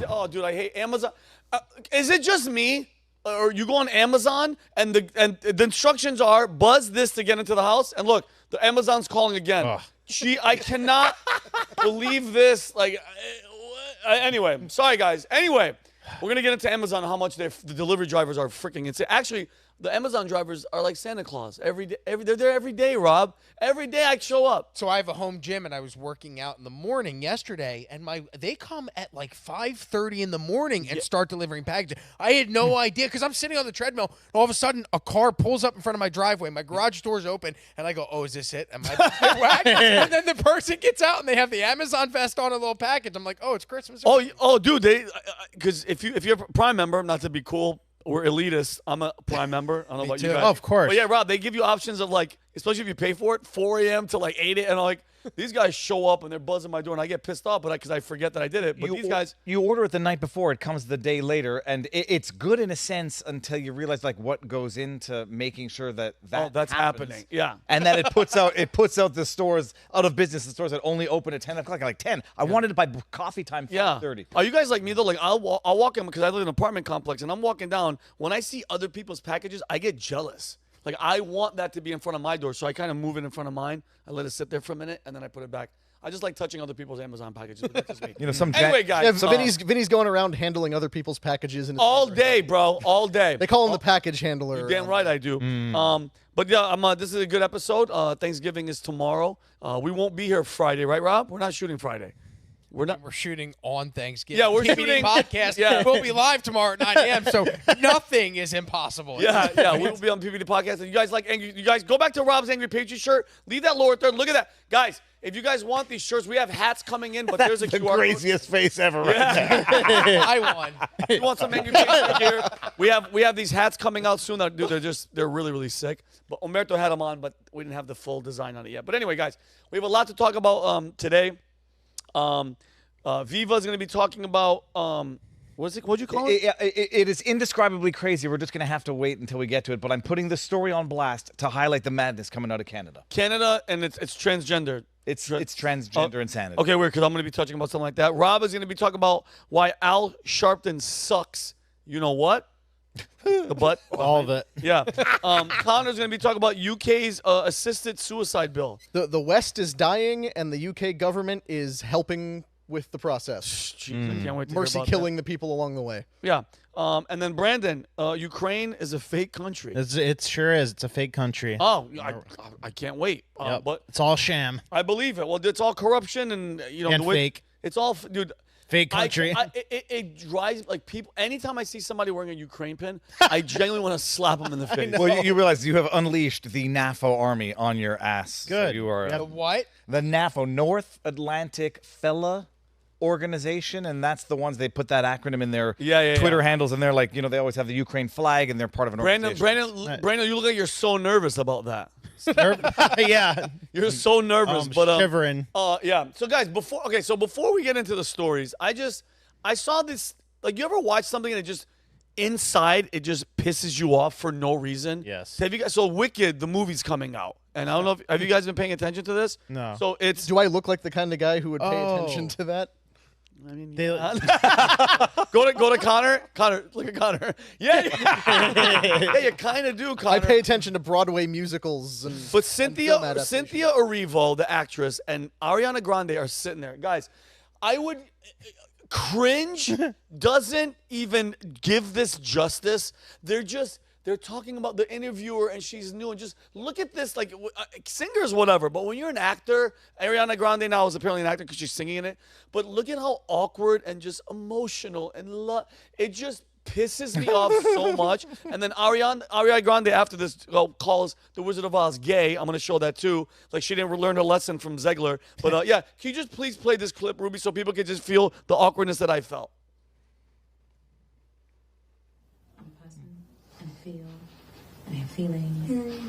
Oh, dude, I hate Amazon. Is it just me? Or you go on Amazon and the instructions are buzz this to get into the house, and look, the Amazon's calling again. Ugh. I cannot believe this. Like, anyway, sorry guys. Anyway, we're gonna get into Amazon and how much the delivery drivers are freaking insane. Actually, the Amazon drivers are like Santa Claus. Every day, they're there every day, Rob. Every day I show up. So I have a home gym, and I was working out in the morning yesterday, and they come at like 5:30 in the morning and start delivering packages. I had no idea because I'm sitting on the treadmill, and all of a sudden a car pulls up in front of my driveway. My garage door's open, and I go, "Oh, is this it? Am I whacked?" And then the person gets out, and they have the Amazon vest on a little package. I'm like, "Oh, it's Christmas." Oh, dude, because if you're a Prime member, not to be cool. We're elitist. I'm a Prime member. I don't know about you guys. Oh, of course. But yeah, Rob, they give you options of like, especially if you pay for it, 4 a.m. to like 8 a.m. And like, these guys show up and they're buzzing my door, and I get pissed off, but because I forget that I did it. But these guys, you order it the night before, it comes the day later, and it's good in a sense until you realize like what goes into making sure that that's happens. happening. Yeah, and then it puts out the stores out of business. The stores that only open at 10 o'clock. Like 10. I wanted it by coffee time. 5:30. Are you guys like me though? Like I'll walk in because I live in an apartment complex, and I'm walking down. When I see other people's packages, I get jealous. Like I want that to be in front of my door, so I kind of move it in front of mine. I let it sit there for a minute, and then I put it back. I just like touching other people's Amazon packages. But that's just me. You know, some anyway, guys. Yeah, so Vinny's going around handling other people's packages all day, bro. All day. They call him the package handler. You're damn right I do. But yeah, this is a good episode. Thanksgiving is tomorrow. We won't be here Friday, right, Rob? We're not shooting Friday. We're shooting on Thanksgiving. Yeah, we're TBD shooting podcast. Yeah. We'll be live tomorrow at 9 a.m. So nothing is impossible. Yeah, we will be on PVD podcast. And you guys like angry? You guys go back to Rob's Angry Patriot shirt. Leave that lower third. Look at that, guys. If you guys want these shirts, we have hats coming in. But there's a the QR craziest face ever. Right there. I won. You want some Angry Patriot gear? We have these hats coming out soon. Dude, they're really really sick. But Omerto had them on, but we didn't have the full design on it yet. But anyway, guys, we have a lot to talk about today. Viva is going to be talking about, what'd you call it? It is indescribably crazy. We're just going to have to wait until we get to it. But I'm putting the story on blast to highlight the madness coming out of Canada. Canada, and it's transgender. It's transgender insanity. Okay, weird, because I'm going to be touching about something like that. Rob is going to be talking about why Al Sharpton sucks. You know what? The butt. All of it. Yeah. Connor's going to be talking about UK's assisted suicide bill. The West is dying, and the UK government is helping with the process. Jeez, I can't wait to Mercy hear about killing the people along the way. Yeah. And then Brandon, Ukraine is a fake country. It sure is. It's a fake country. Oh, I can't wait. Yep. But It's all sham I believe it. Well, it's all corruption and and the way fake. It's all dude. Fake country. It drives like people. Anytime I see somebody wearing a Ukraine pin, I genuinely want to slap them in the face. Well, you realize you have unleashed the NAFO army on your ass. Good. So you are The what? the NAFO, North Atlantic Fella Organization, and that's the ones they put that acronym in their Twitter handles, and they're like, they always have the Ukraine flag, and they're part of an organization. Brandon, you look like you're so nervous about that. Yeah. You're so nervous, but shivering. yeah. So guys, before we get into the stories, I saw this. Like, you ever watch something and it just inside it just pisses you off for no reason? Yes. Have you guys? So Wicked, the movie's coming out, and I don't know. Have you guys been paying attention to this? No. So it's. Do I look like the kind of guy who would pay attention to that? I mean, They- go to Connor. Connor, look at Connor. Yeah, you kind of do, Connor. I pay attention to Broadway musicals and. But and film Cynthia adaptations. Erivo, the actress, and Ariana Grande are sitting there. Guys, I would cringe doesn't even give this justice. They're talking about the interviewer, and she's new, and just look at this, like, singers, whatever. But when you're an actor, Ariana Grande now is apparently an actor because she's singing in it. But look at how awkward and just emotional and it just pisses me off so much. And then Ariana Grande after this calls The Wizard of Oz gay. I'm going to show that too. Like, she didn't learn her lesson from Zegler. But yeah, can you just please play this clip, Ruby, so people can just feel the awkwardness that I felt? I have feelings, and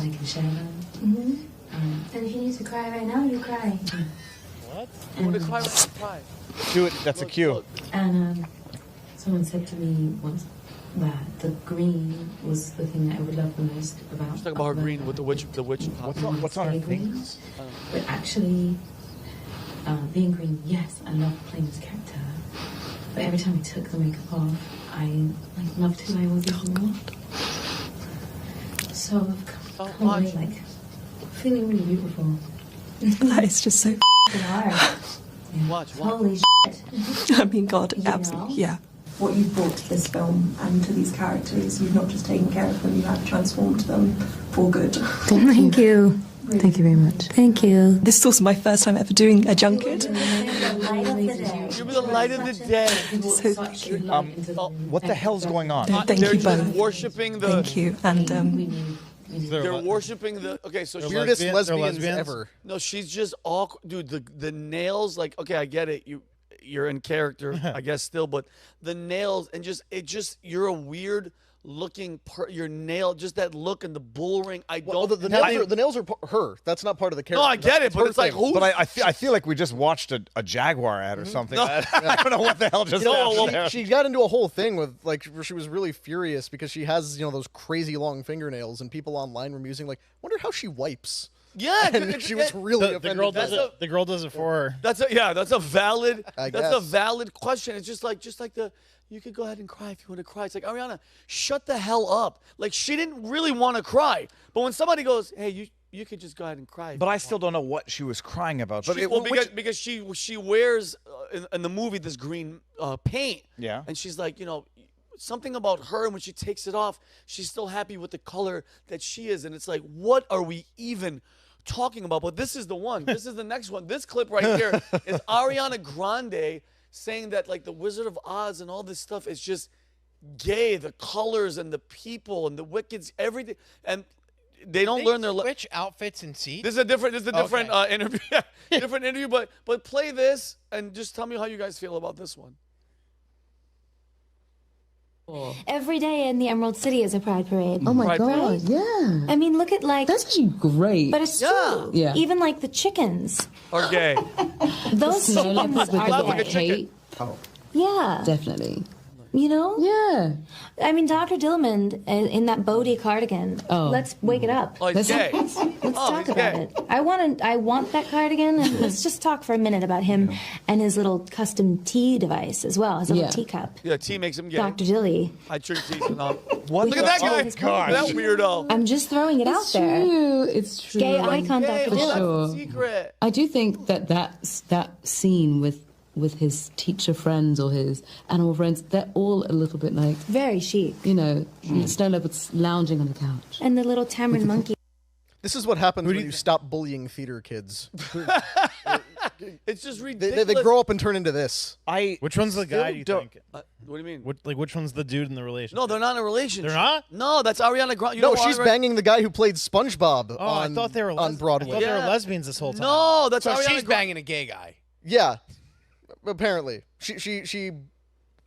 I can share them. And if you need to cry right now, you cry. What? I'm going to cry. Do it. That's a cue. And someone said to me once that the green was the thing that I would love the most about. Let's talk about her green with the witch. What's on her green. things? But actually, being green, yes, I love playing this character. But every time I took the makeup off, I loved who I was even more. So I've come away feeling really beautiful. That is just so hard. Yeah. Watch. Holy shit. I mean, God, absolutely, yeah. What you've brought to this film and to these characters, you've not just taken care of them, you have transformed them for good. Thank you. Thank you very much. Thank you. This is also my first time ever doing a junket. You'll be the light of the day. So thank you. What the hell's going on? Thank They're you just both. worshiping the. Thank you. And They're worshiping the. Okay, so Weirdest They're lesbians lesbians? ever. No, she's just all, dude. The nails, like, okay, I get it. You're in character, I guess, still, but the nails and you're a weird looking. Your nail, just that look and the bull ring. The nails are her. That's not part of the character. No, I get it, but it's like who? But I feel like we just watched a Jaguar ad or something. I don't know what the hell just happened there. She got into a whole thing with where she was really furious because she has those crazy long fingernails, and people online were musing wonder how she wipes. Yeah, and she was really The offended. girl does it for her. That's a valid. I That's a guess. valid question. It's just like the. You could go ahead and cry if you want to cry. It's like, Ariana, shut the hell up. Like, she didn't really want to cry. But when somebody goes, hey, you could just go ahead and cry. But I still don't know what she was crying about. But because she wears in the movie this green paint. Yeah. And she's like, something about her, and when she takes it off, she's still happy with the color that she is. And it's like, what are we even talking about? But this is the one. This is the next one. This clip right here is Ariana Grande saying that the Wizard of Oz and all this stuff is just gay, the colors and the people and the wickeds, everything, and they don't learn their switch outfits and seats. This is a different interview. Different interview, but play this and just tell me how you guys feel about this one. Every day in the Emerald City is a Pride Parade. Oh my Pride God, Parade. yeah. I mean, look at That's actually great. But it's Yeah. true. Yeah. Even the chickens. Or gay. Those Snow chickens leopards with are like a the chicken. hate. Yeah. Definitely. Yeah. Yeah. I mean, Dr. Dillamond in that Bodhi cardigan. Oh. Let's wake it up. Oh, he's gay. Let's talk he's about gay. it. I want that cardigan, and let's just talk for a minute about him and his little custom tea device as well, his little Yeah. teacup. Yeah, tea makes him gay. Dr. Dilly. I drink tea, so now. What Look at that guy. Oh, gosh. That weirdo. I'm just throwing it out It's there. true. It's true. Gay icon, Gay, Dr. oh, Dilly. that's Sure. the secret. I do think that scene with his teacher friends or his animal friends, they're all a little bit Very chic. snow leopards lounging on the couch. And the little tamarind monkey. This is what happens when you stop bullying theater kids. It's just They ridiculous. grow up and turn into this. Which one's the guy? Do you think? What do you mean? Which one's the dude in the relationship? No, they're not in a relationship. They're not? No, that's Ariana Grande. No, she's banging the guy who played SpongeBob Oh, on, I thought they were on Broadway. I thought they Yeah. were lesbians this whole time. No, that's So Ariana she's banging a gay guy. Yeah, apparently. She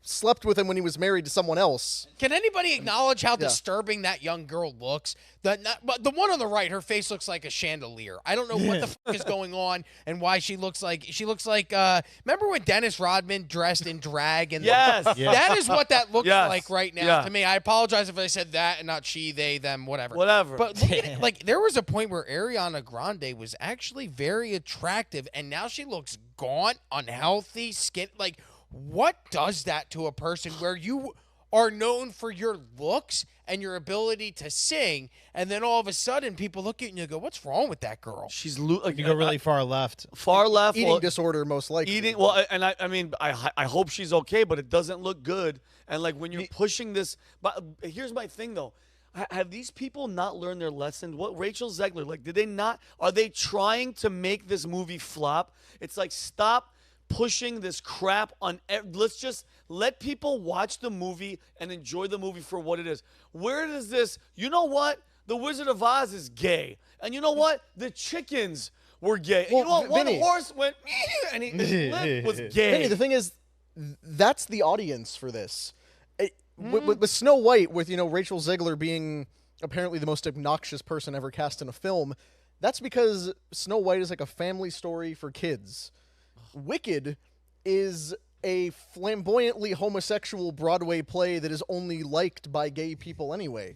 slept with him when he was married to someone else. Can anybody acknowledge how disturbing that young girl looks? But the one on the right, her face looks like a chandelier. I don't know what the fuck is going on and why she looks like. Remember when Dennis Rodman dressed in drag? And Yes. that is what that looks Yes. like right now Yeah. to me. I apologize if I said that and not she, they, them, whatever. Whatever. But look at it, there was a point where Ariana Grande was actually very attractive, and now she looks gaunt, unhealthy, skin. What does that to a person where you are known for your looks and your ability to sing, and then all of a sudden people look at you and you go, "What's wrong with that girl?" She's You go really far left. far left. Eating disorder, most likely. Eating well, and I mean, I hope she's okay, but it doesn't look good. And when you're pushing this, but here's my thing though. Have these people not learned their lesson? What Rachel Zegler, did they not? Are they trying to make this movie flop? It's stop pushing this crap on. Let's just let people watch the movie and enjoy the movie for what it is. Where does this? You know what? The Wizard of Oz is gay, and you know what? The chickens were gay. And you know what? One Vinny. horse went, and his lip was gay. Vinny, the thing is, that's the audience for this. With Snow White, with Rachel Zegler being apparently the most obnoxious person ever cast in a film, that's because Snow White is a family story for kids. Wicked is a flamboyantly homosexual Broadway play that is only liked by gay people anyway.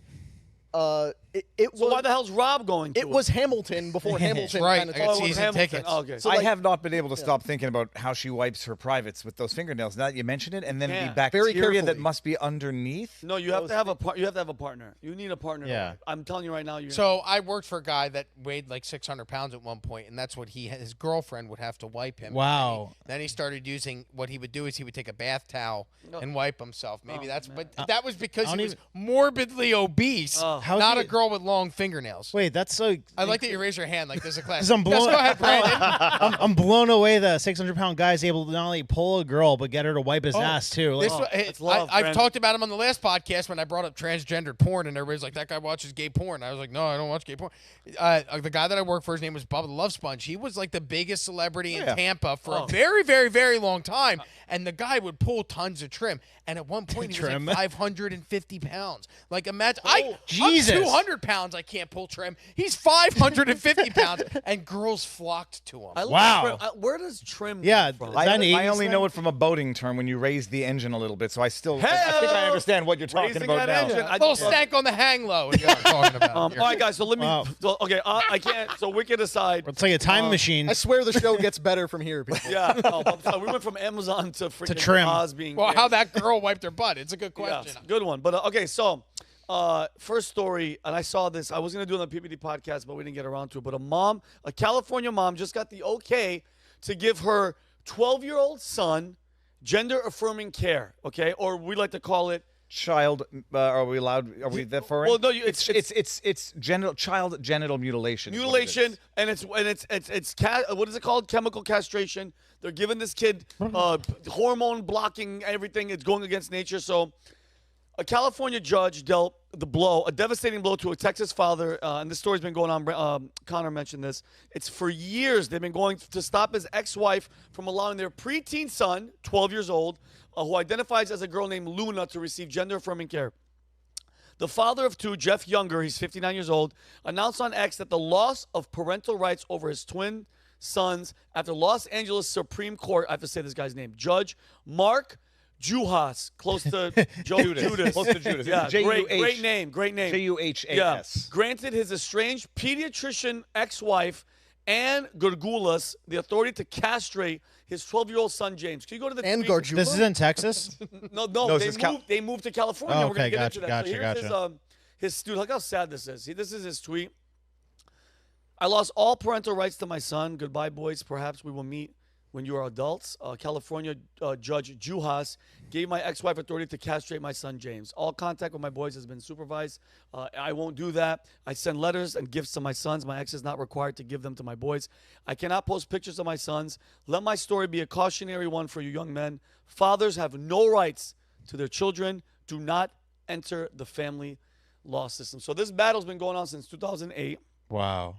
It So was, why the hell's Rob going to it was Hamilton before Hamilton. Right, kinda I took got Oh, it was season Hamilton. tickets. Oh, okay. So, I like- have not been able to stop thinking about how she wipes her privates with those fingernails. Now that you mention it, and then Yeah. the Very bacteria that carefully. must be underneath. No, you have to have you have to have a partner. You need a partner. to Yeah. wipe. I'm telling you right now. So I worked for a guy that weighed like 600 pounds at one point, and that's what his girlfriend would have to wipe him. Wow. Then he started using, what he would do is he would take a bath towel and wipe himself. Maybe that's, man. but that was because I he don't was morbidly obese, How's not he- a girl with long fingernails. Wait, that's so. I like that you raise your hand like there's a class. 'Cause I'm Yes, blown. go ahead, Brandon. I'm blown away that a 600-pound guy is able to not only pull a girl but get her to wipe his ass too. Like, This that's love, I've Brandon. talked about him on the last podcast when I brought up transgendered porn, and everybody's like, "That guy watches gay porn." I was like, "No, I don't watch gay porn." The guy that I work for, his name was Bubba the Love Sponge. He was like the biggest celebrity in Tampa for a very, very, very long time, and the guy would pull tons of trim. And at one point, he was Trim. like 550 pounds. Like, imagine, Jesus. I'm 200 pounds. I can't pull trim. He's 550 pounds, and girls flocked to him. I love Wow. Trim. Where does trim Yeah, come from? is that an I 80s only thing? know it from a boating term when you raise the engine a little bit. So I still, I think I Hell! understand what you're talking Raising about that now. engine. I Little just- stank on the hang low is what I'm talking about. all here. right, guys. So let me. Wow. So, okay, I can't. So wicked aside. it's like a time machine. I swear the show gets better from here. People. Yeah, no, so we went from Amazon to freaking trim. Oz being. Well, how that girl wiped her butt. It's a good Yeah, question. good one. But okay, so first story, and I saw this. I was gonna do it on the PPD podcast, but we didn't get around to it. But a California mom, just got the okay to give her 12-year-old son gender-affirming care. Okay, or we like to call it. Child, are we allowed? Are we that far? in? Well, no, it's child genital mutilation. is what it is. Mutilation, and what is it called? Chemical castration. They're giving this kid hormone blocking everything. It's going against nature. So, a California judge dealt a devastating blow to a Texas father, and this story's been going on. Connor mentioned this. It's for years they've been going to stop his ex-wife from allowing their preteen son, 12 years old, who identifies as a girl named Luna, to receive gender-affirming care. The father of two, Jeff Younger, he's 59 years old, announced on X that the loss of parental rights over his twin sons after Los Angeles Supreme Court, I have to say this guy's name, Judge Mark Juhas, close to Judas. Close to Judas. Yeah, J-U-H. great name. Juhas. Yeah, granted his estranged pediatrician ex-wife, Ann Gurgulas, the authority to castrate his 12-year-old son, James. Can you go to the And tweet? Gargiulo? This is in Texas. No, this is they moved to California. Oh, We're gonna okay, get into that. gotcha, So here's his dude. Look how sad this is. This is his tweet. I lost all parental rights to my son. Goodbye, boys. Perhaps we will meet when you are adults. California Judge Juhas gave my ex-wife authority to castrate my son, James. All contact with my boys has been supervised. I won't do that. I send letters and gifts to my sons. My ex is not required to give them to my boys. I cannot post pictures of my sons. Let my story be a cautionary one for you young men. Fathers have no rights to their children. Do not enter the family law system. So this battle's been going on since 2008. Wow.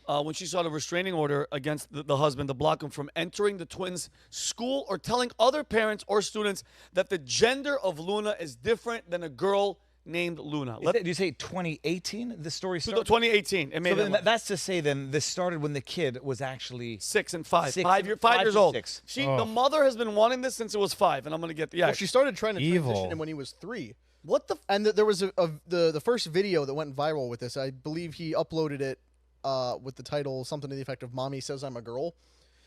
When she sought a restraining order against the husband to block him from entering the twins' school or telling other parents or students that the gender of Luna is different than a girl named Luna. Did you say 2018? The story started. 2018. It made So then headlines. that's to say, then this started when the kid was actually 6 and 5. Six- 5 5 years to old. 6. The mother has been wanting this since it was 5, and I'm gonna get Well, she started trying to Evil. transition him when he was 3. What the? And there was the first video that went viral with this. I believe he uploaded it with the title something to the effect of "Mommy Says I'm a Girl."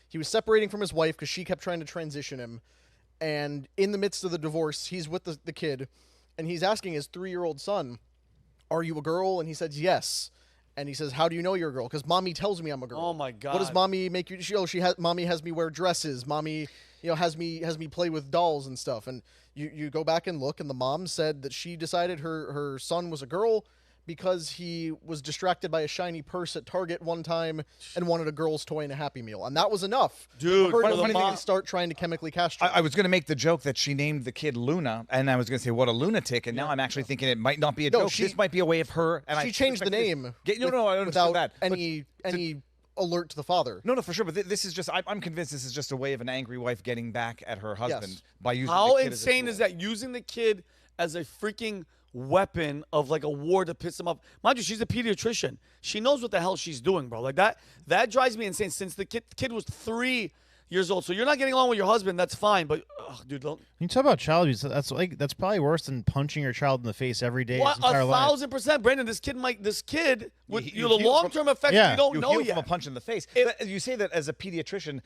He was separating from his wife because she kept trying to transition him, and in the midst of the divorce, he's with the kid, and he's asking his 3-year-old son, "Are you a girl?" And he says yes. And he says, "How do you know you're a girl?" Because mommy tells me I'm a girl. Oh my God. What does mommy make you? Mommy has me wear dresses. Mommy, has me play with dolls and stuff. And you go back and look, and the mom said that she decided her son was a girl because he was distracted by a shiny purse at Target one time and wanted a girl's toy and a Happy Meal, and that was enough. Dude, for for her the to mom- start trying to chemically castrate. I was going to make the joke that she named the kid Luna, and I was going to say, what a lunatic, and now I'm actually thinking it might not be a No, joke. she- this might be a way of her. And she I changed the suspect this- name. No, I understand without that. But any alert to the father. No, for sure. But this is just, I'm convinced this is just a way of an angry wife getting back at her husband Yes. by using How the kid as a insane tool. is that? Using the kid as a freaking weapon of like a war to piss him off. Mind you, she's a pediatrician. She knows what the hell she's doing, bro. Like that drives me insane. Since the kid was 3 years old. So you're not getting along with your husband. That's fine, but dude, don't. You talk about child abuse. That's probably worse than punching your child in the face every day his entire life. 1,000%, Brandon. This kid with the long-term effects we don't know heal yet. From a punch in the face. You say that as a pediatrician.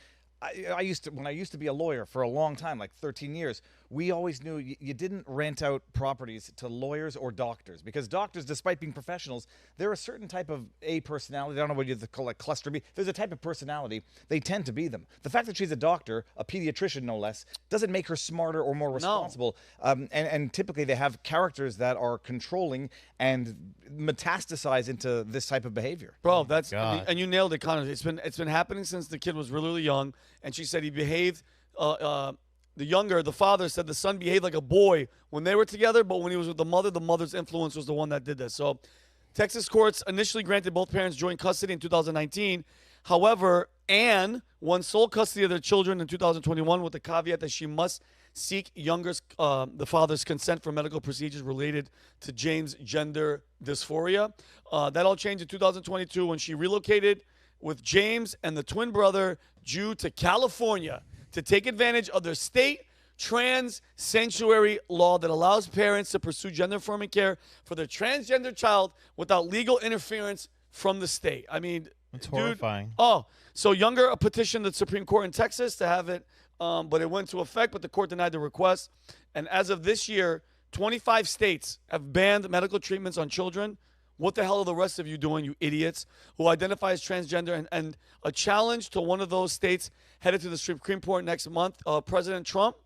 When I used to be a lawyer for a long time, like 13 years, we always knew you didn't rent out properties to lawyers or doctors, because doctors, despite being professionals, they're a certain type of A personality. I don't know what you call it, cluster B. There's a type of personality. They tend to be them. The fact that she's a doctor, a pediatrician no less, doesn't make her smarter or more responsible. No. And typically they have characters that are controlling and metastasize into this type of behavior. Bro, and you nailed it, Connor. It's been happening since the kid was really young. And she said he behaved, the father said the son behaved like a boy when they were together, but when he was with the mother's influence was the one that did this. So Texas courts initially granted both parents joint custody in 2019. However, Anne won sole custody of their children in 2021 with the caveat that she must seek the father's consent for medical procedures related to James' gender dysphoria. That all changed in 2022 when she relocated with James and the twin brother Jew to California to take advantage of their state trans sanctuary law that allows parents to pursue gender-affirming care for their transgender child without legal interference from the state. I mean, it's horrifying. So Younger petitioned the Supreme Court in Texas to have it, but it went into effect, but the court denied the request. And as of this year, 25 states have banned medical treatments on children. What the hell are the rest of you doing, you idiots, who identify as transgender? And a challenge to one of those states headed to the Supreme Court next month. President Trump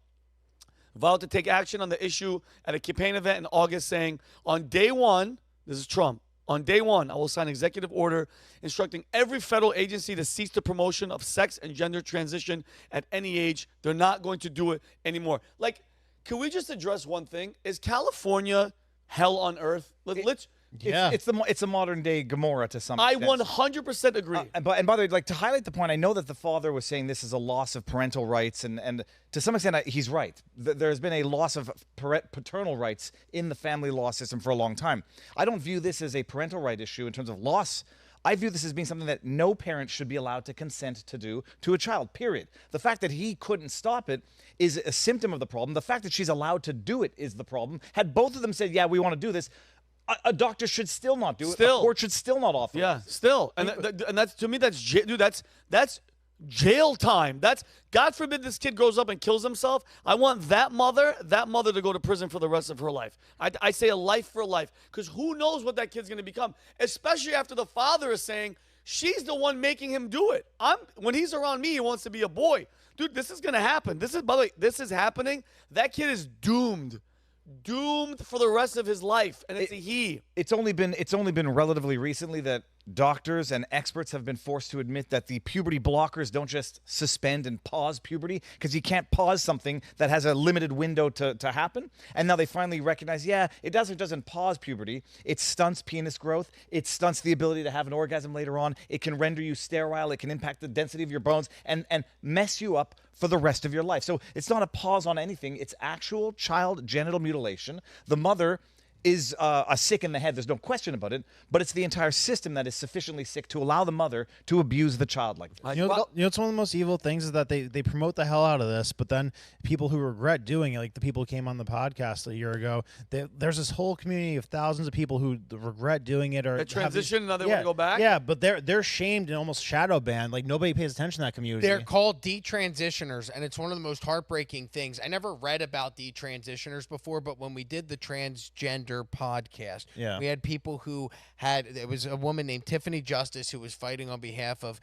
vowed to take action on the issue at a campaign event in August, saying, on day one, this is Trump, on day one, I will sign an executive order instructing every federal agency to cease the promotion of sex and gender transition at any age. They're not going to do it anymore. Like, can we just address one thing? Is California hell on earth? It's a modern day Gomorrah to some extent. I 100% agree. And by the way, like, to highlight the point, I know that the father was saying this is a loss of parental rights, and to some extent he's right. There's been a loss of paternal rights in the family law system for a long time. I don't view this as a parental right issue in terms of loss. I view this as being something that no parent should be allowed to consent to do to a child, period. The fact that he couldn't stop it is a symptom of the problem. The fact that she's allowed to do it is the problem. Had both of them said, yeah, we want to do this, a doctor should still not do it. A court should still not offer it. Yeah, still. And that's, to me, that's jail time. That's, God forbid this kid grows up and kills himself. I want that mother to go to prison for the rest of her life. I say a life for life, because who knows what that kid's going to become, especially after the father is saying she's the one making him do it. When he's around me, he wants to be a boy. Dude, this is going to happen. By the way, this is happening. That kid is doomed for the rest of his life, and it's a he. It's only been relatively recently that doctors and experts have been forced to admit that the puberty blockers don't just suspend and pause puberty, because you can't pause something that has a limited window to happen. And now they finally recognize, yeah, it does or doesn't pause puberty. It stunts penis growth. It stunts the ability to have an orgasm later on. It can render you sterile. It can impact the density of your bones and mess you up for the rest of your life. So it's not a pause on anything. It's actual child genital mutilation. The mother is sick in the head. There's no question about it. But it's the entire system that is sufficiently sick to allow the mother to abuse the child like this. You know, it's one of the most evil things is that they promote the hell out of this, but then people who regret doing it, like the people who came on the podcast a year ago, there's this whole community of thousands of people who regret doing it or transition and now they want to go back. Yeah, but they're shamed and almost shadow banned. Like nobody pays attention to that community. They're called detransitioners, and it's one of the most heartbreaking things. I never read about detransitioners before, but when we did the transgender podcast, we had people who there was a woman named Tiffany Justice who was fighting on behalf of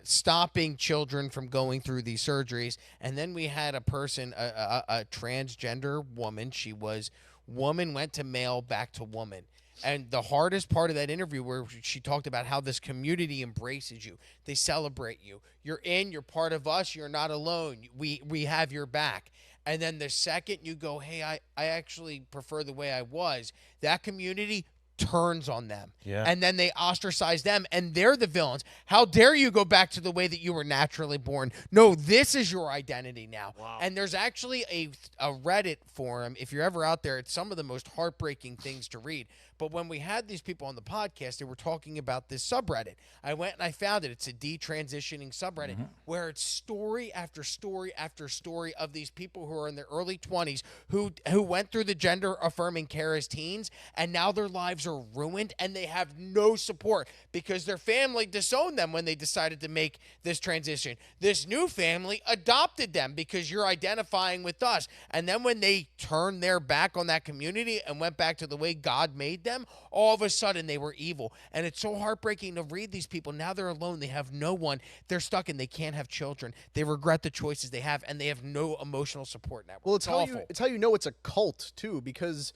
stopping children from going through these surgeries, and then we had a person, a transgender woman. She was woman went to male back to woman. And the hardest part of that interview, where she talked about how this community embraces you, they celebrate you, you're part of us, you're not alone, we have your back. And then the second you go, hey, I actually prefer the way I was, that community turns on them. Yeah. And then they ostracize them, and they're the villains. How dare you go back to the way that you were naturally born? No, this is your identity now. Wow. And there's actually a Reddit forum. If you're ever out there, it's some of the most heartbreaking things to read. But when we had these people on the podcast, they were talking about this subreddit. I went and I found it. It's a detransitioning subreddit where it's story after story after story of these people who are in their early 20s who went through the gender-affirming care as teens, and now their lives are ruined, and they have no support because their family disowned them when they decided to make this transition. This new family adopted them because you're identifying with us. And then when they turned their back on that community and went back to the way God made them, all of a sudden they were evil. And it's so heartbreaking to read these people. Now they're alone. They have no one. They're stuck and they can't have children. They regret the choices they have, and they have no emotional support network. Well, it's awful. it's how you know it's a cult too, because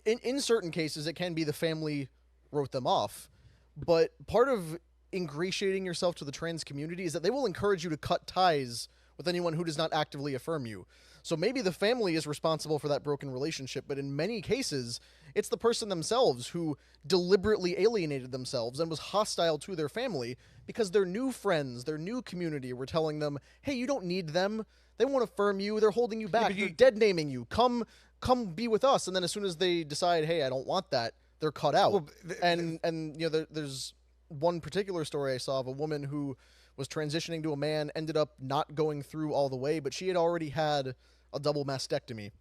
in certain cases it can be the family wrote them off, but part of ingratiating yourself to the trans community is that they will encourage you to cut ties with anyone who does not actively affirm you. So maybe the family is responsible for that broken relationship, but in many cases, it's the person themselves who deliberately alienated themselves and was hostile to their family because their new friends, their new community were telling them, hey, you don't need them. They won't affirm you. They're holding you back. They're dead naming you. Come be with us. And then as soon as they decide, hey, I don't want that, they're cut out. Well, and you know, there's one particular story I saw of a woman who was transitioning to a man, ended up not going through all the way, but she had already had a double mastectomy.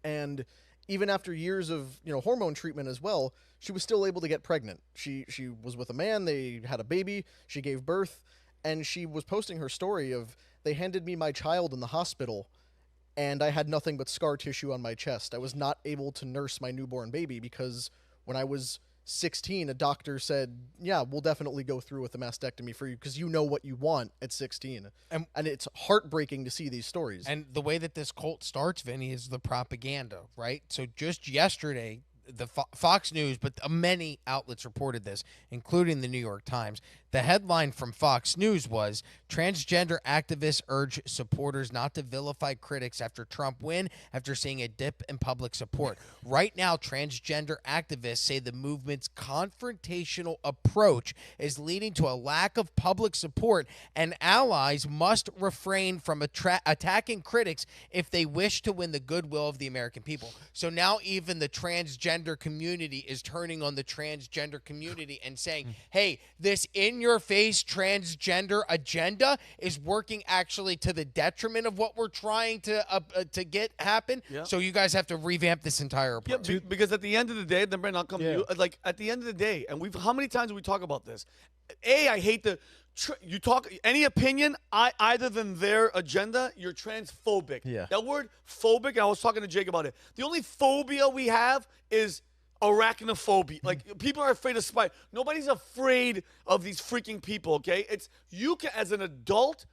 And even after years of, you know, hormone treatment as well, she was still able to get pregnant. She was with a man, they had a baby, she gave birth, and she was posting her story of, they handed me my child in the hospital, and I had nothing but scar tissue on my chest. I was not able to nurse my newborn baby because when I was 16, a doctor said, yeah, we'll definitely go through with the mastectomy for you because you know what you want at 16. And it's heartbreaking to see these stories. And the way that this cult starts, Vinny, is the propaganda, right? So just yesterday, the Fox News, but many outlets reported this, including the New York Times. The headline from Fox News was, transgender activists urge supporters not to vilify critics after Trump win after seeing a dip in public support. Right now, transgender activists say the movement's confrontational approach is leading to a lack of public support, and allies must refrain from attacking critics if they wish to win the goodwill of the American people. So now even the transgender community is turning on the transgender community and saying, hey, this in-your-face transgender agenda is working actually to the detriment of what we're trying to get happen. Yeah. So you guys have to revamp this entire approach. Yeah, because at the end of the day, then Brandon, I'll come to you. Like at the end of the day, and how many times do we talk about this? I hate the you talk any opinion either than their agenda. You're transphobic. Yeah. That word phobic. I was talking to Jake about it. The only phobia we have is arachnophobia. Like people are afraid of spiders. Nobody's afraid of these freaking people. Okay, it's you can as an adult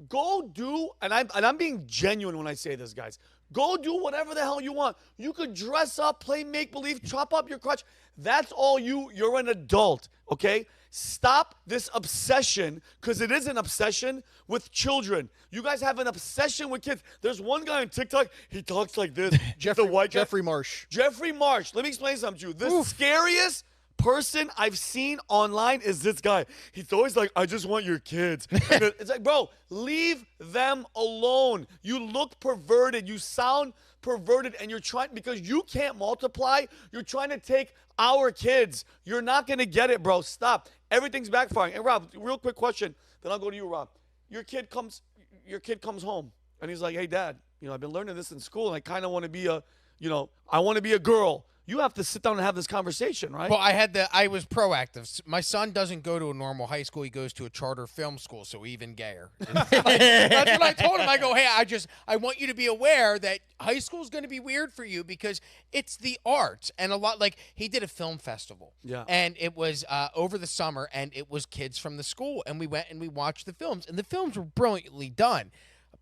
go do, and I'm being genuine when I say this, guys. Go do whatever the hell you want. You could dress up, play make-believe, chop up your crotch. That's all you're an adult, okay? Stop this obsession, because it is an obsession with children. You guys have an obsession with kids. There's one guy on TikTok, he talks like this. Jeffrey Marsh. Jeffrey Marsh. Let me explain something to you. The scariest person I've seen online is this guy. He's always like, I just want your kids. And it's like, bro, leave them alone. You look perverted. You sound perverted, and you're trying, because you can't multiply, you're trying to take our kids. You're not going to get it, bro. Stop. Everything's backfiring. And Rob, real quick question, then I'll go to you, Rob. Your kid comes home, and he's like, hey, Dad, you know, I've been learning this in school, and I kind of want to be I want to be a girl. You have to sit down and have this conversation, right? Well, I was proactive. My son doesn't go to a normal high school. He goes to a charter film school, so even gayer. That's what I told him. I go, hey, I want you to be aware that high school is going to be weird for you because it's the arts. And a lot, like, he did a film festival. Yeah. And it was over the summer, and it was kids from the school. And we went and we watched the films. And the films were brilliantly done.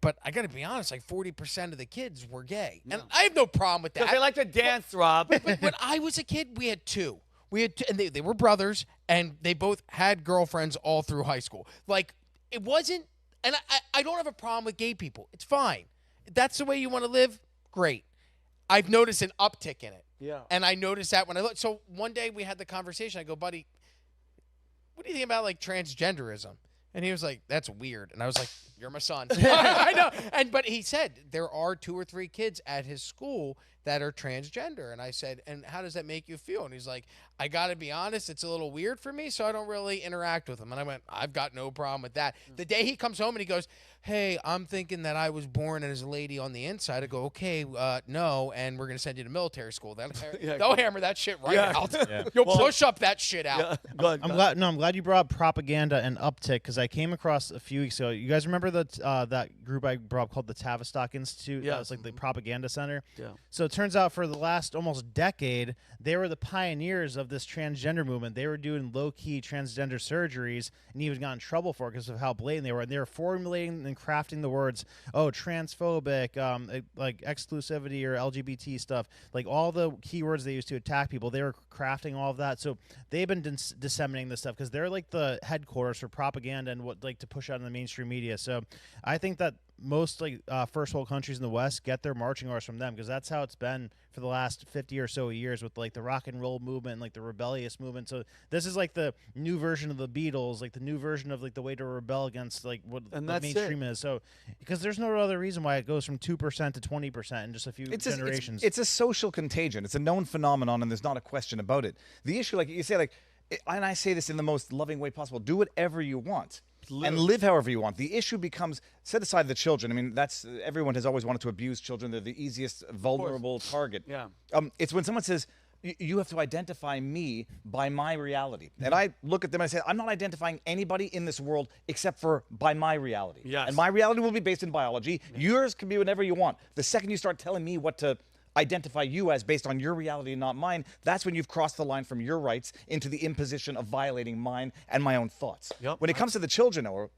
But I got to be honest, like 40% of the kids were gay. And I have no problem with that. Because they like to dance, Rob. But when I was a kid, we had two. And they were brothers, and they both had girlfriends all through high school. Like, it wasn't, and I don't have a problem with gay people. It's fine. If that's the way you want to live, great. I've noticed an uptick in it. Yeah. And I noticed that when I looked. So one day we had the conversation. I go, buddy, what do you think about like transgenderism? And he was like, that's weird. And I was like, you're my son. I know. But he said there are 2 or 3 kids at his school that are transgender. And I said, and how does that make you feel? And he's like, I got to be honest, it's a little weird for me, so I don't really interact with them. And I went, I've got no problem with that. The day he comes home and he goes, hey, I'm thinking that I was born as a lady on the inside. I go, okay, no, and we're going to send you to military school. They'll hammer that shit right out. You'll push up that shit out. I'm glad you brought up propaganda and uptick, because I came across a few weeks ago. You guys remember that group I brought up called the Tavistock Institute? Yeah. It's like the propaganda center. Yeah. So it turns out for the last almost decade, they were the pioneers of this transgender movement. They were doing low-key transgender surgeries and even got in trouble for it because of how blatant they were. And they were formulating and crafting the words, transphobic, like exclusivity or LGBT stuff, like all the keywords they used to attack people. They were crafting all of that. So they've been disseminating this stuff because they're like the headquarters for propaganda and what like to push out in the mainstream media. So I think that most like first world countries in the West get their marching orders from them, because that's how it's been for the last 50 or so years with like the rock and roll movement and like the rebellious movement. So this is like the new version of the Beatles, like the new version of like the way to rebel against like what the mainstream is. So because there's no other reason why it goes from 2% to 20% in just a few generations. It's a social contagion. It's a known phenomenon, and there's not a question about it. The issue, like you say, like, and I say this in the most loving way possible, do whatever you want. And live however you want. The issue becomes, set aside the children. I mean, that's everyone has always wanted to abuse children. They're the easiest vulnerable target. Yeah. It's when someone says, you have to identify me by my reality. And I look at them and I say, I'm not identifying anybody in this world except for by my reality. Yes. And my reality will be based in biology. Yours can be whatever you want. The second you start telling me what to identify you as based on your reality and not mine, that's when you've crossed the line from your rights into the imposition of violating mine and my own thoughts. Yep. When it comes to the children, or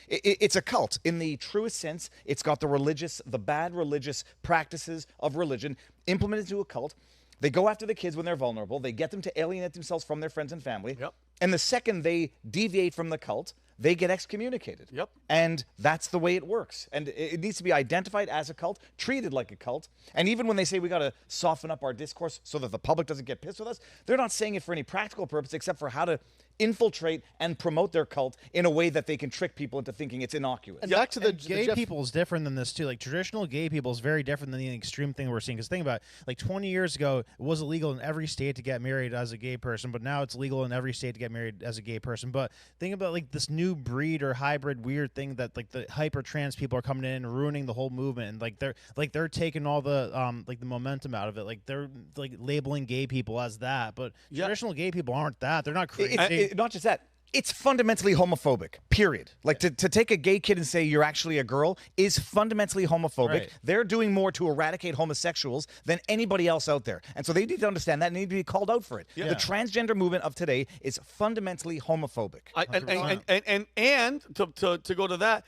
it's a cult in the truest sense. It's got the bad religious practices of religion implemented into a cult. They go after the kids when they're vulnerable. They get them to alienate themselves from their friends and family. Yep. And the second they deviate from the cult, they get excommunicated. Yep. And that's the way it works. And it needs to be identified as a cult, treated like a cult. And even when they say we got to soften up our discourse so that the public doesn't get pissed with us, they're not saying it for any practical purpose except for how to infiltrate and promote their cult in a way that they can trick people into thinking it's innocuous. And back to the gay people is different than this too. Like traditional gay people is very different than the extreme thing we're seeing. Because think about it, like 20 years ago, it was illegal in every state to get married as a gay person, but now it's legal in every state to get married as a gay person. But think about like this new breed or hybrid weird thing that like the hyper trans people are coming in and ruining the whole movement, and they're taking all the like the momentum out of it. Like they're like labeling gay people as that, but traditional gay people aren't that. They're not crazy. Not just that. It's fundamentally homophobic, period. Like to take a gay kid and say you're actually a girl is fundamentally homophobic. Right. They're doing more to eradicate homosexuals than anybody else out there. And so they need to understand that and need to be called out for it. Yeah. The transgender movement of today is fundamentally homophobic. And to go to that,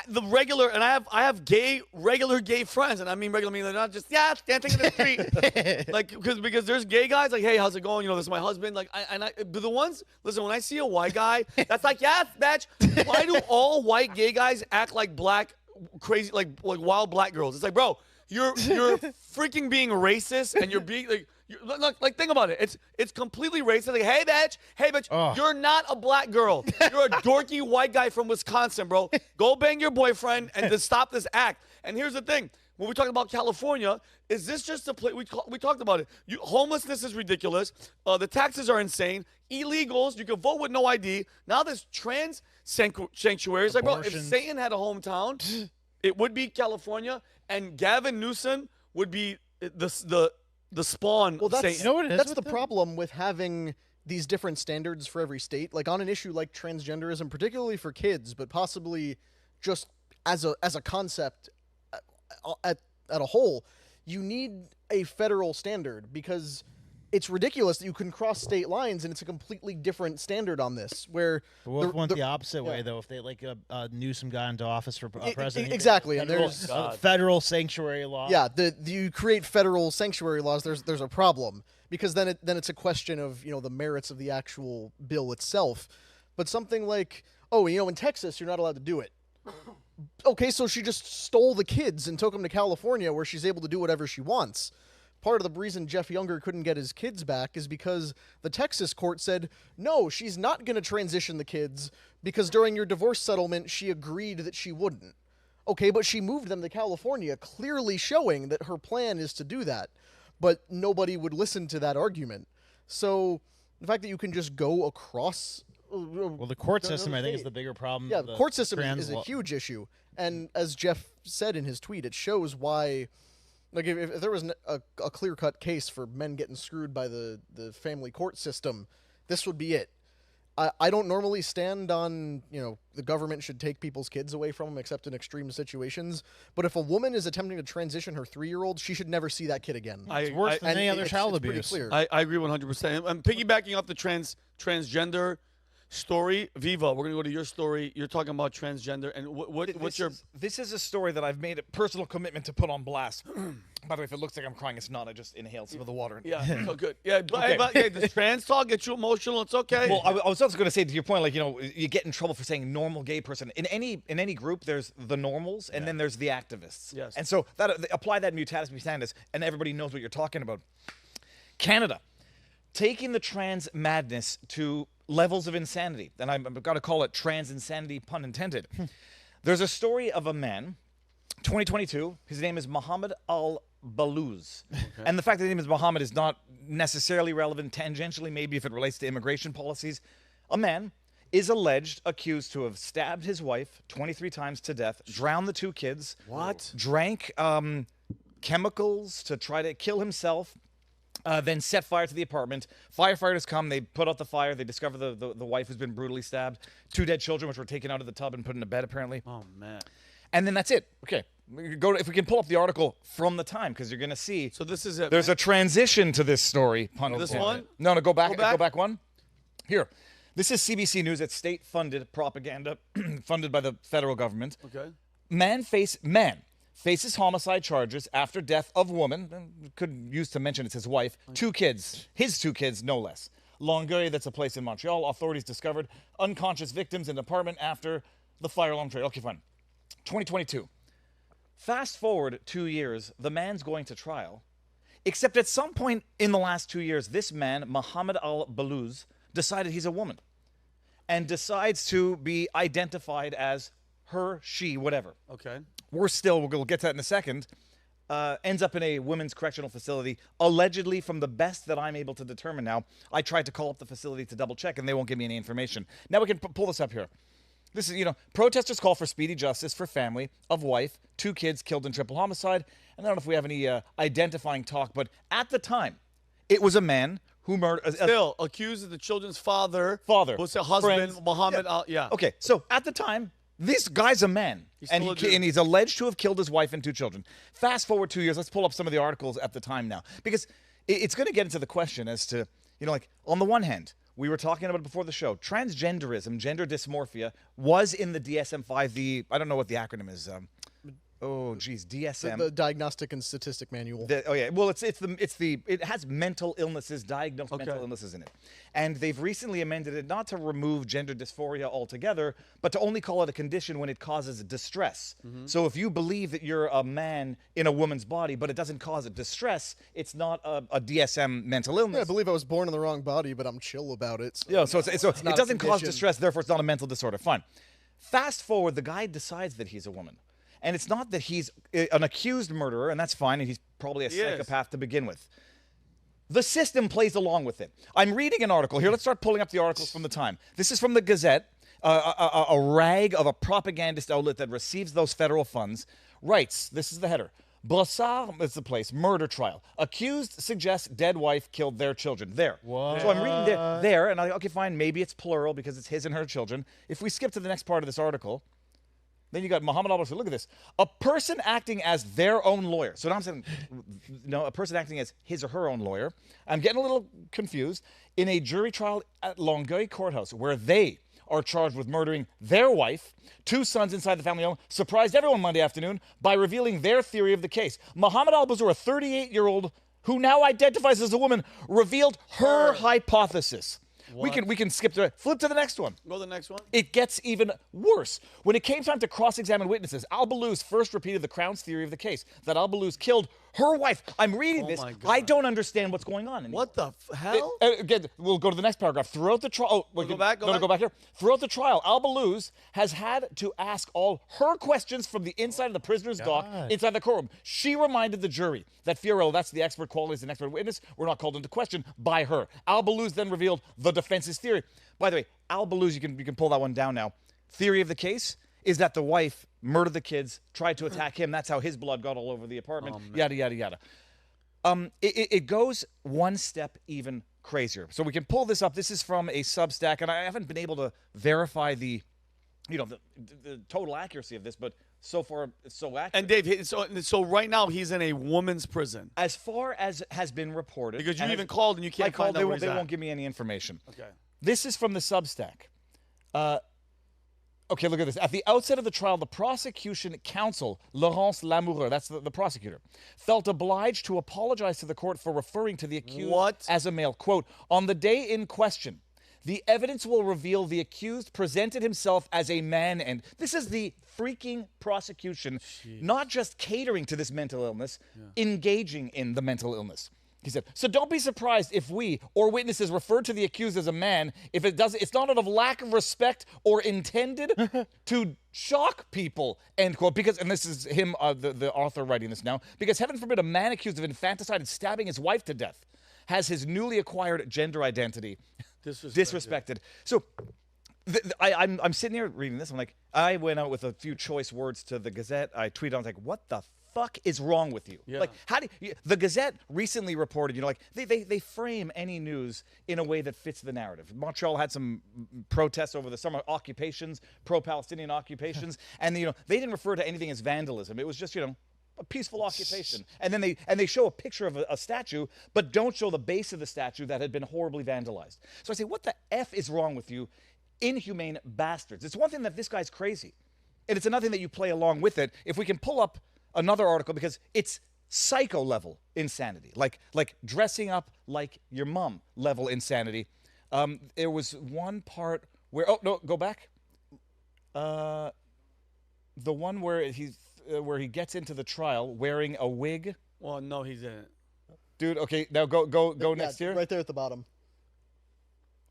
the regular, and I have regular gay friends, and I mean regular, meaning they're not just dancing in the street, like because there's gay guys like, hey, how's it going? You know, this is my husband. Like, but the ones, listen, when I see a white guy, that's like, yes, bitch. Why do all white gay guys act like black, crazy, like wild black girls? It's like, bro, you're freaking being racist, and you're being like. Like think about it. It's completely racist. Like, hey bitch, you're not a black girl. You're a dorky white guy from Wisconsin, bro. Go bang your boyfriend and just stop this act. And here's the thing: when we talk about California, is this just a place? We talked about it. Homelessness is ridiculous. The taxes are insane. Illegals. You can vote with no ID. Now there's trans sanctuaries. Like, bro, if Satan had a hometown, it would be California, and Gavin Newsom would be the spawn. Well, that's, you know what it is that's with the them? problem with having these different standards for every state. Like on an issue like transgenderism, particularly for kids, but possibly just as a concept at a whole, you need a federal standard because it's ridiculous that you can cross state lines and it's a completely different standard on this. Where Wolf went the opposite way though. If they like Newsom got into office for president, exactly, and there's federal sanctuary law. Yeah, you create federal sanctuary laws. There's a problem because then it's a question of the merits of the actual bill itself. But something like in Texas you're not allowed to do it. Okay, so she just stole the kids and took them to California where she's able to do whatever she wants. part of the reason Jeff Younger couldn't get his kids back is because the Texas court said, no, she's not going to transition the kids because during your divorce settlement, she agreed that she wouldn't. Okay, but she moved them to California, clearly showing that her plan is to do that. But nobody would listen to that argument. So the fact that you can just go across... Well, the court system, I think, is the bigger problem. Yeah, the court system is a huge issue. And as Jeff said in his tweet, it shows why... Like, if there was a clear-cut case for men getting screwed by the family court system, this would be it. I don't normally stand on, the government should take people's kids away from them except in extreme situations. But if a woman is attempting to transition her 3-year-old, she should never see that kid again. It's worse than any other child abuse. Clear. I agree 100%. I'm piggybacking off the transgender story. Viva, we're going to go to your story. You're talking about transgender. And what's your... This is a story that I've made a personal commitment to put on blast. By the way, if it looks like I'm crying, it's not. I just inhaled some of the water. Yeah, so good. Yeah, but hey, the trans talk gets you emotional. It's okay. Well, I was also going to say, to your point, like, you get in trouble for saying normal gay person. In any group, there's the normals, and then there's the activists. Yes. And so apply that mutatis mutandis, and everybody knows what you're talking about. Canada, taking the trans madness to levels of insanity, and I've got to call it trans insanity, pun intended. There's a story of a man, 2022. His name is Mohammed Al-Balouz. Okay. And the fact that his name is Mohammed is not necessarily relevant tangentially, maybe if it relates to immigration policies. A man is accused to have stabbed his wife 23 times to death, drowned the 2 kids. What? Drank chemicals to try to kill himself. Then set fire to the apartment. Firefighters come. They put out the fire. They discover the wife who's been brutally stabbed. 2 dead children, which were taken out of the tub and put in a bed, apparently. Oh, man. And then that's it. Okay. If we can pull up the article from the time, because you're going to see. So this is it. There's a transition to this story. This one? No, go back. Go back one. Here. This is CBC News. It's state-funded propaganda funded by the federal government. Okay. Man faces homicide charges after death of woman, could use to mention it's his wife, 2 kids, his 2 kids, no less. Longueuil, that's a place in Montreal. Authorities discovered unconscious victims in an apartment after the fire alarm trade. Okay, fine. 2022. Fast forward 2 years, the man's going to trial, except at some point in the last 2 years, this man, Mohammed Al-Balouz, decided he's a woman and decides to be identified as her, she, whatever. Okay. We'll get to that in a second, ends up in a women's correctional facility, allegedly, from the best that I'm able to determine now. I tried to call up the facility to double check, and they won't give me any information. Now we can pull this up here. This is, protesters call for speedy justice for family of wife, 2 kids killed in triple homicide. And I don't know if we have any identifying talk, but at the time, it was a man who murdered... Still, accused of the children's father. Was a husband, friends. Mohammed Al... Yeah. Okay, so at the time... This guy's a man, and he's alleged to have killed his wife and 2 children. Fast forward 2 years. Let's pull up some of the articles at the time now, because it's going to get into the question as to, on the one hand, we were talking about it before the show, transgenderism, gender dysmorphia, was in the DSM-5, I don't know what the acronym is. DSM. The Diagnostic and Statistic Manual. Well, it has mental illnesses, diagnosed mental illnesses in it. And they've recently amended it not to remove gender dysphoria altogether, but to only call it a condition when it causes distress. Mm-hmm. So if you believe that you're a man in a woman's body, but it doesn't cause a distress, it's not a DSM mental illness. Yeah, I believe I was born in the wrong body, but I'm chill about it. So it doesn't cause distress, therefore it's not a mental disorder. Fine. Fast forward, the guy decides that he's a woman. And it's not that he's an accused murderer, and that's fine, and he's probably a psychopath to begin with. The system plays along with it. I'm reading an article here. Let's start pulling up the articles from the time. This is from the Gazette, a rag of a propagandist outlet that receives those federal funds. Writes, this is the header, Brossard is the place, murder trial. Accused suggests dead wife killed their children. There. What? So I'm reading there, and I'm like, okay, fine, maybe it's plural because it's his and her children. If we skip to the next part of this article... Then you got Muhammad Al-Bashir. Look at this. A person acting as their own lawyer. So now I'm saying, a person acting as his or her own lawyer. I'm getting a little confused. In a jury trial at Longueuil Courthouse, where they are charged with murdering their wife, 2 sons inside the family home, surprised everyone Monday afternoon by revealing their theory of the case. Muhammad Al-Bashir, a 38-year-old who now identifies as a woman, revealed her hypothesis. What? We can skip to it. Flip to the next one. Go to the next one. It gets even worse. When it came time to cross-examine witnesses, Al-Balouz first repeated the Crown's theory of the case, that Al-Balouz killed Her wife. I'm reading Oh this. my God. I don't understand what's going on anymore. What the hell? Again, we'll go to the next paragraph. Throughout the trial, Go back, go go back. back here. Throughout the trial, Alba Luz has had to ask all her questions from the inside of the prisoner's dock, inside the courtroom. She reminded the jury that Fiorello, that's the expert qualities, an expert witness, were not called into question by her. Alba Luz then revealed the defense's theory. By the way, Alba Luz, you can pull that one down now. Theory of the case is that the wife murdered the kids, tried to attack him. That's how his blood got all over the apartment. Yada yada yada. It goes one step even crazier. So we can pull this up. This is from a Substack, and I haven't been able to verify the total accuracy of this, but so far it's so accurate. And Dave, so right now he's in a woman's prison. As far as has been reported, Because you and even called and you can't I called. find out They where won't. They he's at. won't give me any information. Okay. This is from the Substack. Okay, look at this. At the outset of the trial, the prosecution counsel, Laurence Lamoureux, that's the prosecutor, felt obliged to apologize to the court for referring to the accused as a male. Quote, on the day in question, the evidence will reveal the accused presented himself as a man, and this is the freaking prosecution, not just catering to this mental illness, engaging in the mental illness. He said, so don't be surprised if we or witnesses refer to the accused as a man if it does. It's not out of lack of respect or intended to shock people, end quote. Because, and this is him, the author writing this now, because heaven forbid a man accused of infanticide and stabbing his wife to death has his newly acquired gender identity disrespected. So I'm sitting here reading this. I'm like, I went out with a few choice words to the Gazette. I tweeted, I was like, what the fuck is wrong with you? Yeah. Like, how do you, the Gazette recently reported, like they frame any news in a way that fits the narrative. Montreal had some protests over the summer, occupations, pro-Palestinian occupations, and they didn't refer to anything as vandalism. It was just, a peaceful occupation. And then they show a picture of a statue, but don't show the base of the statue that had been horribly vandalized. So I say, what the F is wrong with you, inhumane bastards? It's one thing that this guy's crazy, and it's another thing that you play along with it. If we can pull up another article, because it's psycho level insanity, like dressing up like your mom level insanity. There was one part where, oh no, go back. The one where he gets into the trial wearing a wig. Well, no, he didn't. Dude, okay, now go next here. Right there at the bottom.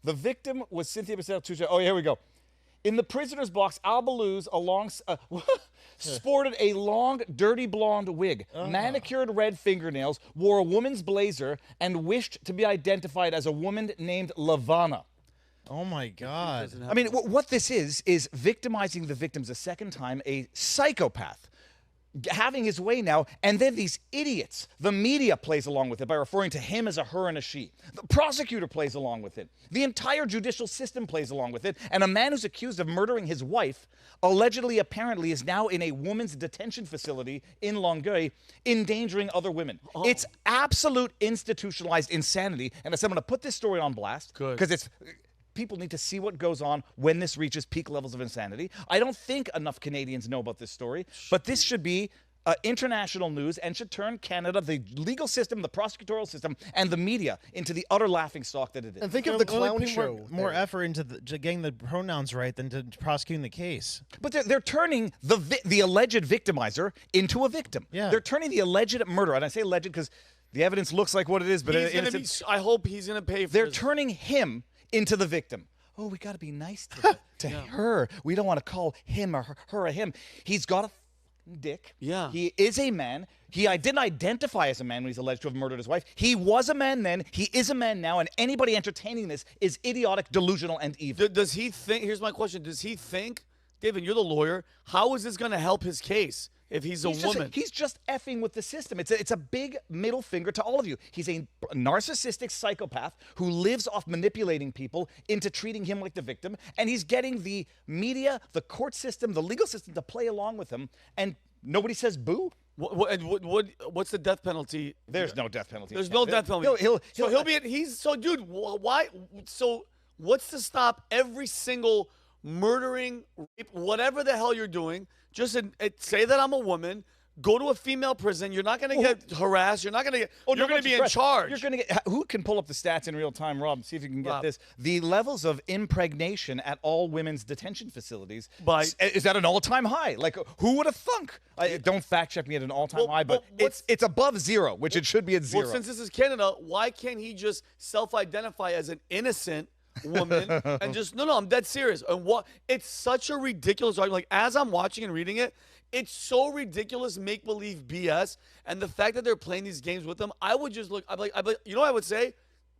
The victim was Cynthia Becerra-Tuche. Oh, here we go. In the prisoner's box, Alba Luz sported a long, dirty blonde wig, manicured red fingernails, wore a woman's blazer, and wished to be identified as a woman named Lavana. Oh my God. I mean, what this is victimizing the victims a second time, a psychopath having his way now, and then these idiots, the media plays along with it by referring to him as a her and a she. The prosecutor plays along with it. The entire judicial system plays along with it, and a man who's accused of murdering his wife, allegedly, apparently, is now in a woman's detention facility in Longueuil, endangering other women. It's absolute institutionalized insanity, and I said I'm going to put this story on blast, because people need to see what goes on when this reaches peak levels of insanity. I don't think enough Canadians know about this story, but this should be international news and should turn Canada, the legal system, the prosecutorial system, and the media into the utter laughingstock that it is. And think of the clown show. More effort into getting the pronouns right than to prosecuting the case. But they're turning the alleged victimizer into a victim. Yeah. They're turning the alleged murderer, and I say alleged because the evidence looks like what it is, but I hope he's going to pay for They're this. turning him into the victim. Oh, we got to be nice to her. We don't want to call him or her a him. He's got a dick. Yeah. He is a man. He didn't identify as a man when he's alleged to have murdered his wife. He was a man then. He is a man now. And anybody entertaining this is idiotic, delusional, and evil. Does he think? Here's my question. Does he think, David, you're the lawyer, how is this going to help his case? If he's a woman. He's just effing with the system. It's a big middle finger to all of you. He's a narcissistic psychopath who lives off manipulating people into treating him like the victim, and he's getting the media, the court system, the legal system to play along with him, and nobody says boo. What's the death penalty? There's no death penalty. There's no death penalty. Dude, what's to stop every single murdering, rape, whatever the hell you're doing? Just say that I'm a woman, Go to a female prison. You're not going to get harassed. You're not going to get. Oh, you're no, going to not be just in press. charge. You're going to get. Who can pull up the stats in real time, Rob? See if you can get Rob. this. The levels of impregnation at all women's detention facilities is at an all-time high. Like, who would have thunk? Don't fact check me at an all-time high, but it's above zero, which it should be at zero. Well, since this is Canada, why can't he just self-identify as an innocent woman and just no, I'm dead serious. And what? It's such a ridiculous argument. Like as I'm watching and reading it. It's so ridiculous, make-believe BS, and the fact that they're playing these games with them, I would just look. I'd be like, you know what I would say?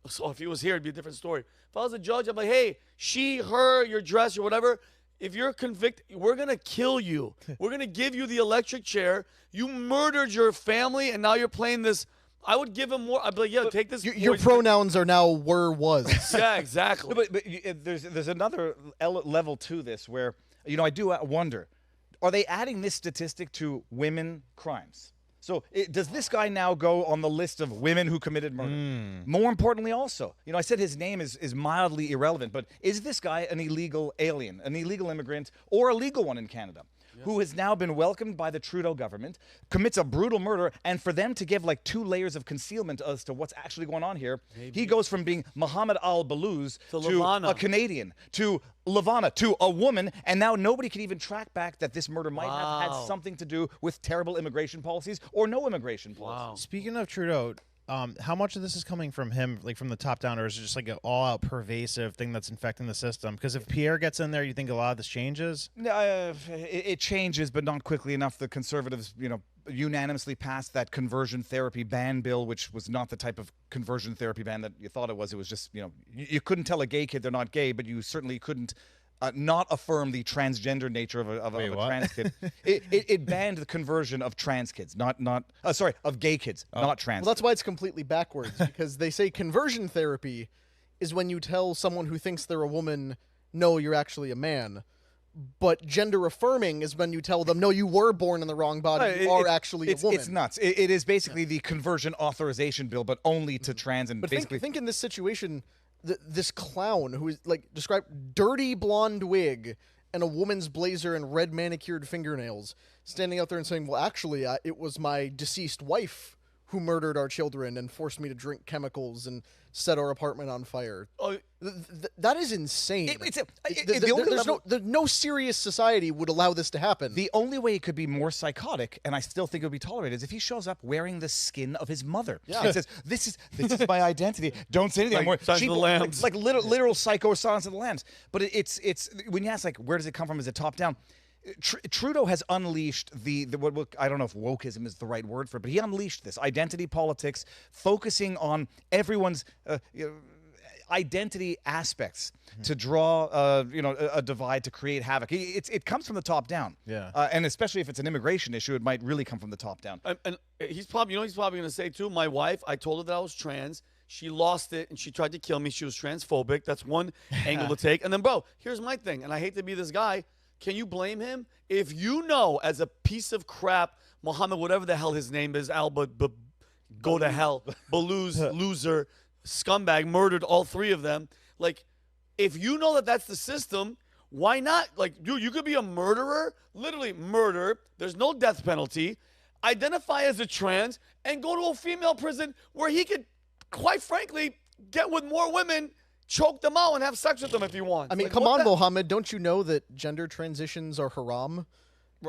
So if he was here, it'd be a different story. If I was a judge, I'd be like, hey, she, her, your dress, or whatever. If you're convicted, we're gonna kill you. We're gonna give you the electric chair. You murdered your family, and now you're playing this. I would give him more. I'd be like, yeah, take this. Your pronouns are now were, was. Yeah, exactly. No, but there's another level to this where I do wonder. Are they adding this statistic to women crimes? So does this guy now go on the list of women who committed murder? More importantly also, I said his name is mildly irrelevant, but is this guy an illegal alien, an illegal immigrant, or a legal one in Canada? Who has now been welcomed by the Trudeau government, commits a brutal murder, and for them to give like 2 layers of concealment as to what's actually going on here, he goes from being Mohammed Al-Balouz to a Canadian, to Lavana, to a woman, and now nobody can even track back that this murder might have had something to do with terrible immigration policies or no immigration policies. Speaking of Trudeau, how much of this is coming from him, like from the top down, or is it just like an all-out pervasive thing that's infecting the system? Because if Pierre gets in there, you think a lot of this changes? It changes, but not quickly enough. The Conservatives, unanimously passed that conversion therapy ban bill, which was not the type of conversion therapy ban that you thought it was. It was just, you couldn't tell a gay kid they're not gay, but you certainly couldn't not affirm the transgender nature of a trans kid. It banned the conversion of trans kids, of gay kids, not trans. Well, that's why it's completely backwards, because they say conversion therapy is when you tell someone who thinks they're a woman, no, you're actually a man. But gender affirming is when you tell them, no, you were born in the wrong body, you are actually a woman. It's nuts. It is basically the conversion authorization bill, but only to trans and but basically. think in this situation, this clown who is like described dirty blonde wig and a woman's blazer and red manicured fingernails standing out there and saying, well, actually, it was my deceased wife who murdered our children and forced me to drink chemicals and set our apartment on fire. That is insane. No serious society would allow this to happen. The only way it could be more psychotic, and I still think it would be tolerated, is if he shows up wearing the skin of his mother. Yeah. And says, this is my identity. Don't say anything. Like Silence of the Lambs. Like literal psycho Silence of the Lambs. But it's when you ask, like, where does it come from? Is it top down? Trudeau has unleashed what I don't know if wokeism is the right word for it, but he unleashed this identity politics, focusing on everyone's identity aspects to draw a divide, to create havoc. It comes from the top down. Yeah. And especially if it's an immigration issue, it might really come from the top down. And he's probably going to say too, my wife, I told her that I was trans. She lost it and she tried to kill me. She was transphobic. That's one angle to take. And then, bro, here's my thing. And I hate to be this guy. Can you blame him? If you know, as a piece of crap, Muhammad, whatever the hell his name is, go to hell, Balouz, loser, scumbag, murdered all 3 of them. Like, if you know that that's the system, why not? Like, dude, you could be a murderer, literally murder. There's no death penalty. Identify as a trans and go to a female prison where he could, quite frankly, get with more women, choke them out, and have sex with them if you want. I mean, come on, Mohammed. Don't you know that gender transitions are haram?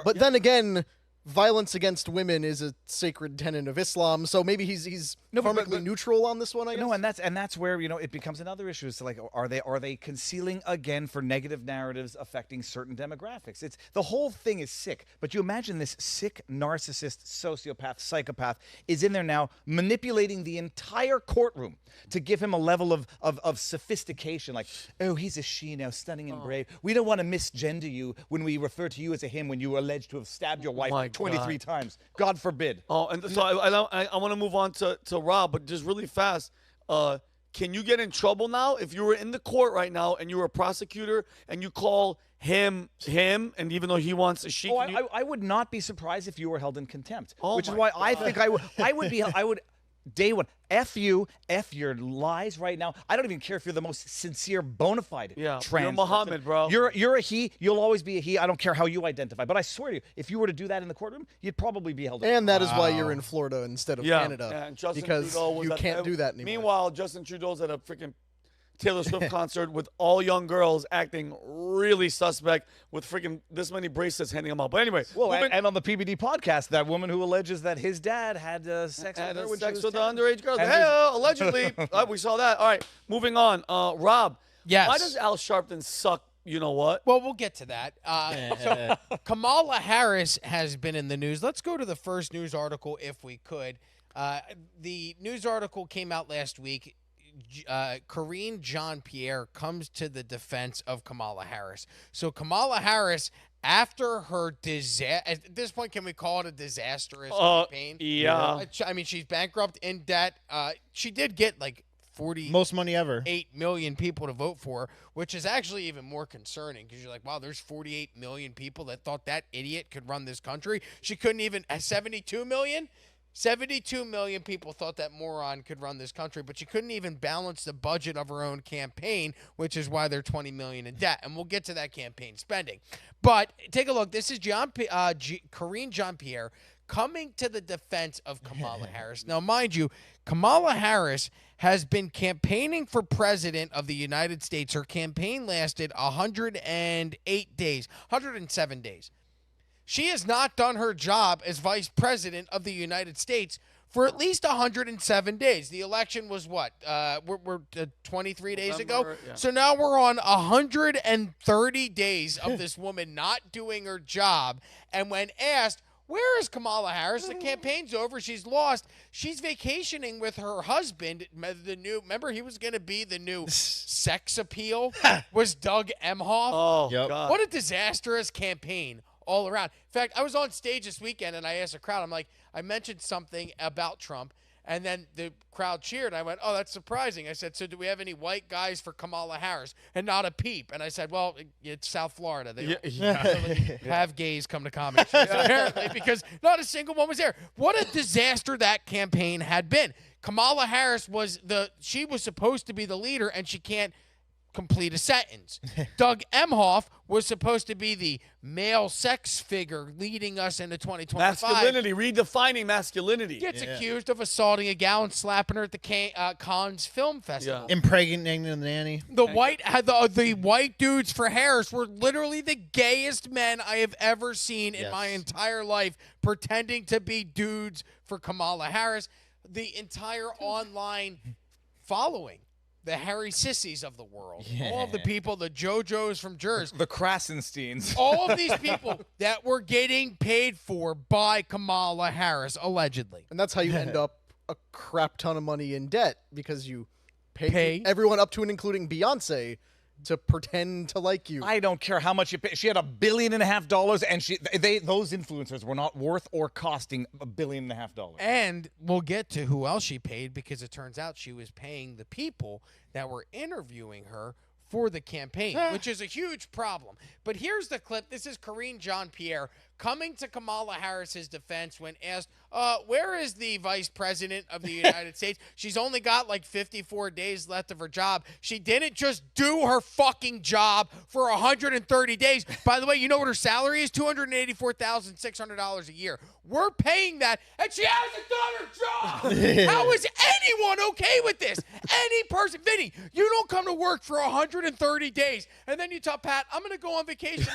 But then again, violence against women is a sacred tenet of Islam, so maybe he's permanently neutral on this one, I guess. No, and that's where it becomes another issue. It's like, are they concealing again for negative narratives affecting certain demographics? It's the whole thing is sick. But you imagine this sick narcissist, sociopath, psychopath is in there now manipulating the entire courtroom to give him a level of sophistication. Like, oh, he's a she now, stunning and brave. We don't want to misgender you when we refer to you as a him when you were alleged to have stabbed your wife 23 times. God forbid. Oh, and so I want to move on to Rob, but just really fast. Can you get in trouble now if you were in the court right now and you were a prosecutor and you call him, and even though he wants a she? I would not be surprised if you were held in contempt. Which is why I think I would day one. F you, F your lies right now. I don't even care if you're the most sincere, bona fide trans you're Muhammad, person. bro. You're a he. You'll always be a he. I don't care how you identify. But I swear to you, if you were to do that in the courtroom, you'd probably be held. And that is why you're in Florida instead of Yeah, Canada, and Justin because Trudeau was you at- can't do that anymore. Meanwhile, Justin Trudeau's at a freaking Taylor Swift concert with all young girls acting really suspect with freaking this many bracelets handing them out. But anyway, Well, and on the PBD podcast, that woman who alleges that his dad had sex had with her when sex she was with the 10. underage girls. And Hey, allegedly. We saw that. All right, moving on. Rob. Yes. Why does Al Sharpton suck? You know what? Well, we'll get to that. So Kamala Harris has been in the news. Let's go to the first news article if we could. The news article came out last week. Karine Jean-Pierre comes to the defense of Kamala Harris. So Kamala Harris, after her disaster, at this point, can we call it a disastrous campaign? Yeah. I mean, she's bankrupt, in debt. She did get like 40 Most money ever. 8 million people to vote for her, which is actually even more concerning because you're like, wow, there's 48 million people that thought that idiot could run this country. She couldn't even 72 million. 72 million people thought that moron could run this country, but she couldn't even balance the budget of her own campaign, which is why they're 20 million in debt. And we'll get to that campaign spending. But take a look. This is Karine Jean-Pierre coming to the defense of Kamala Harris. Now, mind you, Kamala Harris has been campaigning for president of the United States. Her campaign lasted 108 days, 107 days. She has not done her job as vice president of the United States for at least 107 days. The election was what? We're 23 days ago. Yeah. So now we're on 130 days of this woman not doing her job. And when asked, where is Kamala Harris? The campaign's over. She's lost. She's vacationing with her husband. Remember, he was going to be the new sex appeal, was Doug Emhoff. Oh, Yep. God. What a disastrous campaign all around. In fact, I was on stage this weekend and I asked a crowd, I'm like, I mentioned something about Trump, and then the crowd cheered. I went, oh, that's surprising. I said, so do we have any white guys for Kamala Harris? And not a peep. And I said, well, it's South Florida. They don't really have gays come to comedy shows, apparently, because not a single one was there. What a disaster that campaign had been. Kamala Harris she was supposed to be the leader, and she can't complete a sentence. Doug Emhoff was supposed to be the male sex figure leading us into 2025. Masculinity, redefining masculinity. Gets accused of assaulting a gal and slapping her at the Cannes Film Festival. Impregnating the nanny. The white dudes for Harris were literally the gayest men I have ever seen in my entire life, pretending to be dudes for Kamala Harris. The entire online following. The Harry Sissies of the world. All of the people, the JoJos from Jersey. The Krasensteins. All of these people that were getting paid for by Kamala Harris, allegedly. And that's how you end up a crap ton of money in debt, because you pay everyone up to and including Beyonce to pretend to like you. I don't care how much you pay. She had $1.5 billion, and those influencers were not worth or costing $1.5 billion. And we'll get to who else she paid, because it turns out she was paying the people that were interviewing her for the campaign, which is a huge problem. But here's the clip. This is Karine Jean-Pierre coming to Kamala Harris's defense when asked, where is the vice president of the United States? She's only got like 54 days left of her job. She didn't just do her fucking job for 130 days. By the way, you know what her salary is? $284,600 a year. We're paying that, and she hasn't done her job. How is anyone okay with this? Any person. Vinnie, you don't come to work for 130 days, and then you tell Pat, I'm going to go on vacation.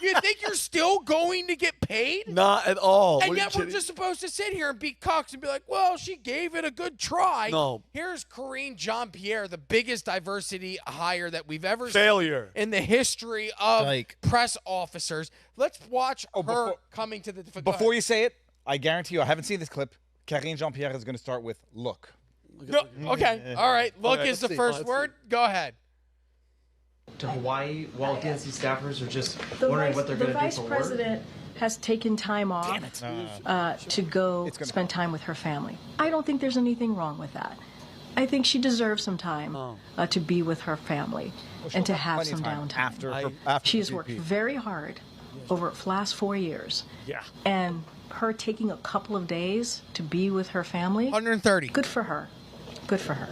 You think you're still going to get paid? Not at all. And What are you yet we're kidding? just supposed to sit here and be cucks and be like, well, she gave it a good try. No. Here's Karine Jean-Pierre, the biggest diversity hire that we've ever Failure. seen in the history of Like- press officers. Let's watch her before- coming to the defense. Before you say it, I guarantee you, I haven't seen this clip. Karine Jean-Pierre is going to start with look. No, okay. All right. Look Okay, is the let's see. first Let's go Go ahead. To Hawaii while DNC staffers are just The wondering vice, what they're the going to do vice for work? president has taken time off to go spend time with her family. I don't think there's anything wrong with that. I think she deserves some time to be with her family and to have some downtime. After She has worked very hard over the last 4 years. Yeah. And her taking a couple of days to be with her family. 130. Good for her. Good for her.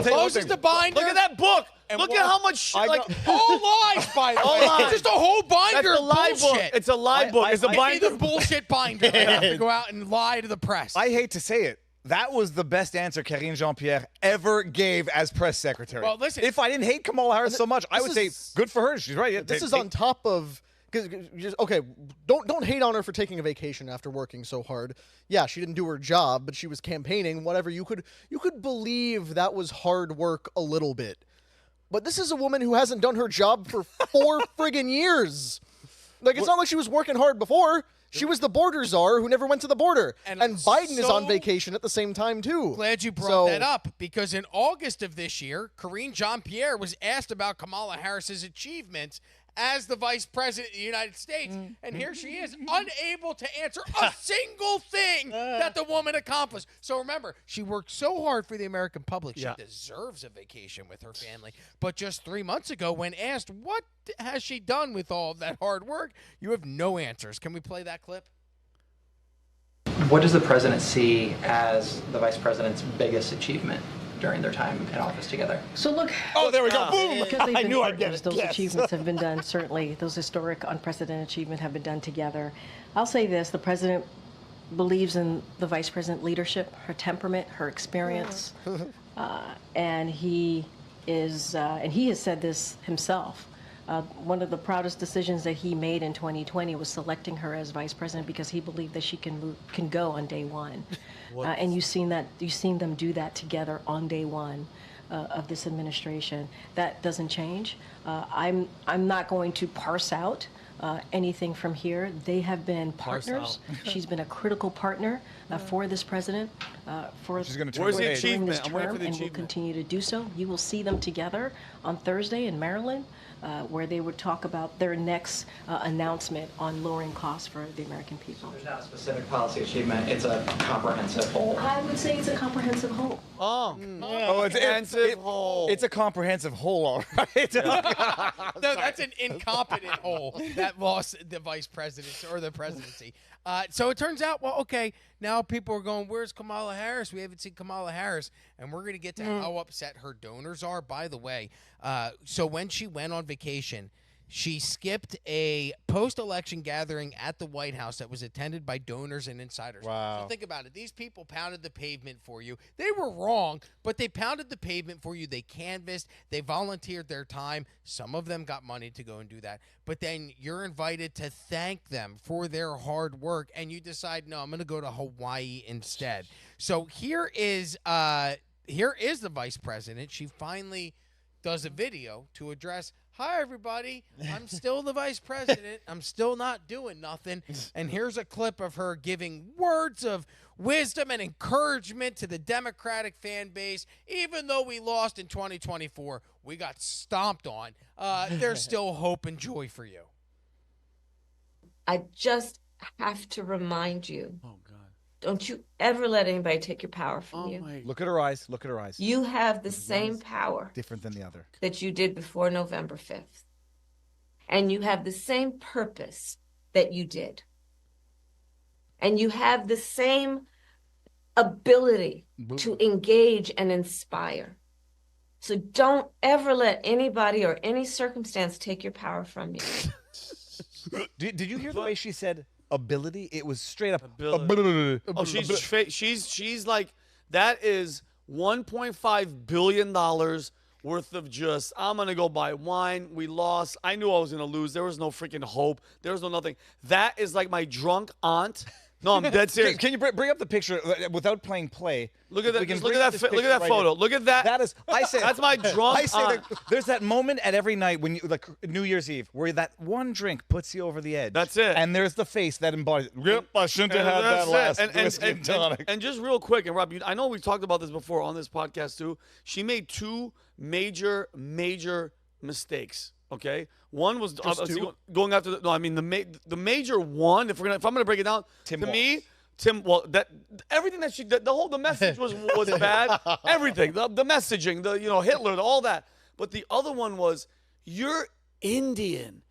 Closes the binder. Look at that book. Look at how much shit. Like, all lies, by the way. lies. Just a whole binder That's a of lie bullshit. book. It's a lie book. It's a Give me binder. the bullshit binder. I have to go out and lie to the press. I hate to say it. That was the best answer Karine Jean-Pierre ever gave as press secretary. Well, listen. If I didn't hate Kamala Harris so much, I would say good for her. She's right. This is on top of don't hate on her for taking a vacation after working so hard. Yeah, she didn't do her job, but she was campaigning. Whatever, you could believe that was hard work a little bit. But this is a woman who hasn't done her job for 4 friggin' years. Like, it's not like she was working hard before. She was the border czar who never went to the border. And Biden is on vacation at the same time, too. Glad you brought that up, because in August of this year, Karine Jean-Pierre was asked about Kamala Harris's achievements as the vice president of the United States, and here she is, unable to answer a single thing that the woman accomplished. So remember, she worked so hard for the American public. She deserves a vacation with her family. But just 3 months ago, when asked what has she done with all of that hard work, you have no answers. Can we play that clip? What does the president see as the vice president's biggest achievement during their time in office together? So look. Oh, there we go. Boom. I knew I'd get it. Those achievements have been done. Certainly, those historic, unprecedented achievements have been done together. I'll say this: the president believes in the vice president leadership, her temperament, her experience, and he has said this himself. One of the proudest decisions that he made in 2020 was selecting her as vice president because he believed that she can go on day one. And you've seen them do that together on day one of this administration. That doesn't change. I'm not going to parse out anything from here. They have been partners. She's been a critical partner for this president She's gonna Where's the during achievement? this I'm waiting term, for the and will achievement. continue to do so. You will see them together on Thursday in Maryland, where they would talk about their next announcement on lowering costs for the American people. There's not a specific policy achievement. It's a comprehensive whole. I would say it's a comprehensive whole. It's a comprehensive whole, all right. No, that's an incompetent whole that lost the vice presidency or the presidency. So it turns out, well, okay, now people are going, where's Kamala Harris? We haven't seen Kamala Harris. And we're going to get to how upset her donors are. By the way, so when she went on vacation, she skipped a post-election gathering at the White House that was attended by donors and insiders. Wow. So think about it. These people pounded the pavement for you. They were wrong, but they pounded the pavement for you. They canvassed. They volunteered their time. Some of them got money to go and do that. But then you're invited to thank them for their hard work, and you decide, no, I'm going to go to Hawaii instead. So here is the vice president. She finally does a video to address, hi, everybody. I'm still the vice president. I'm still not doing nothing. And here's a clip of her giving words of wisdom and encouragement to the Democratic fan base. Even though we lost in 2024, we got stomped on. There's still hope and joy for you. I just have to remind you. Oh, God. Don't you ever let anybody take your power from you. Look at her eyes. Look at her eyes. You have the same power Different than the other. that you did before November 5th. And you have the same purpose that you did. And you have the same ability to engage and inspire. So don't ever let anybody or any circumstance take your power from you. Did you hear the way she said ability? It was straight up ability. Oh, she's like, that is $1.5 billion worth of just, I'm going to go buy wine. We lost. I knew I was going to lose. There was no freaking hope. There was no nothing. That is like my drunk aunt. No, I'm dead serious. Can you bring up the picture without playing play? Look at that. Look at that. Look at that photo. Look at that. That is. I say that's my drunk. I say that there's that moment at every night when you, like New Year's Eve, where that one drink puts you over the edge. That's it. And there's the face that embodies. Yep, I shouldn't have had that last whiskey and tonic. And just real quick, and Rob, I know we've talked about this before on this podcast too. She made two major mistakes. Okay, one was going after the. No, I mean the major one. If I'm gonna break it down, Well, everything that she did, the message was bad. Everything, the messaging, Hitler, all that. But the other one was, you're Indian.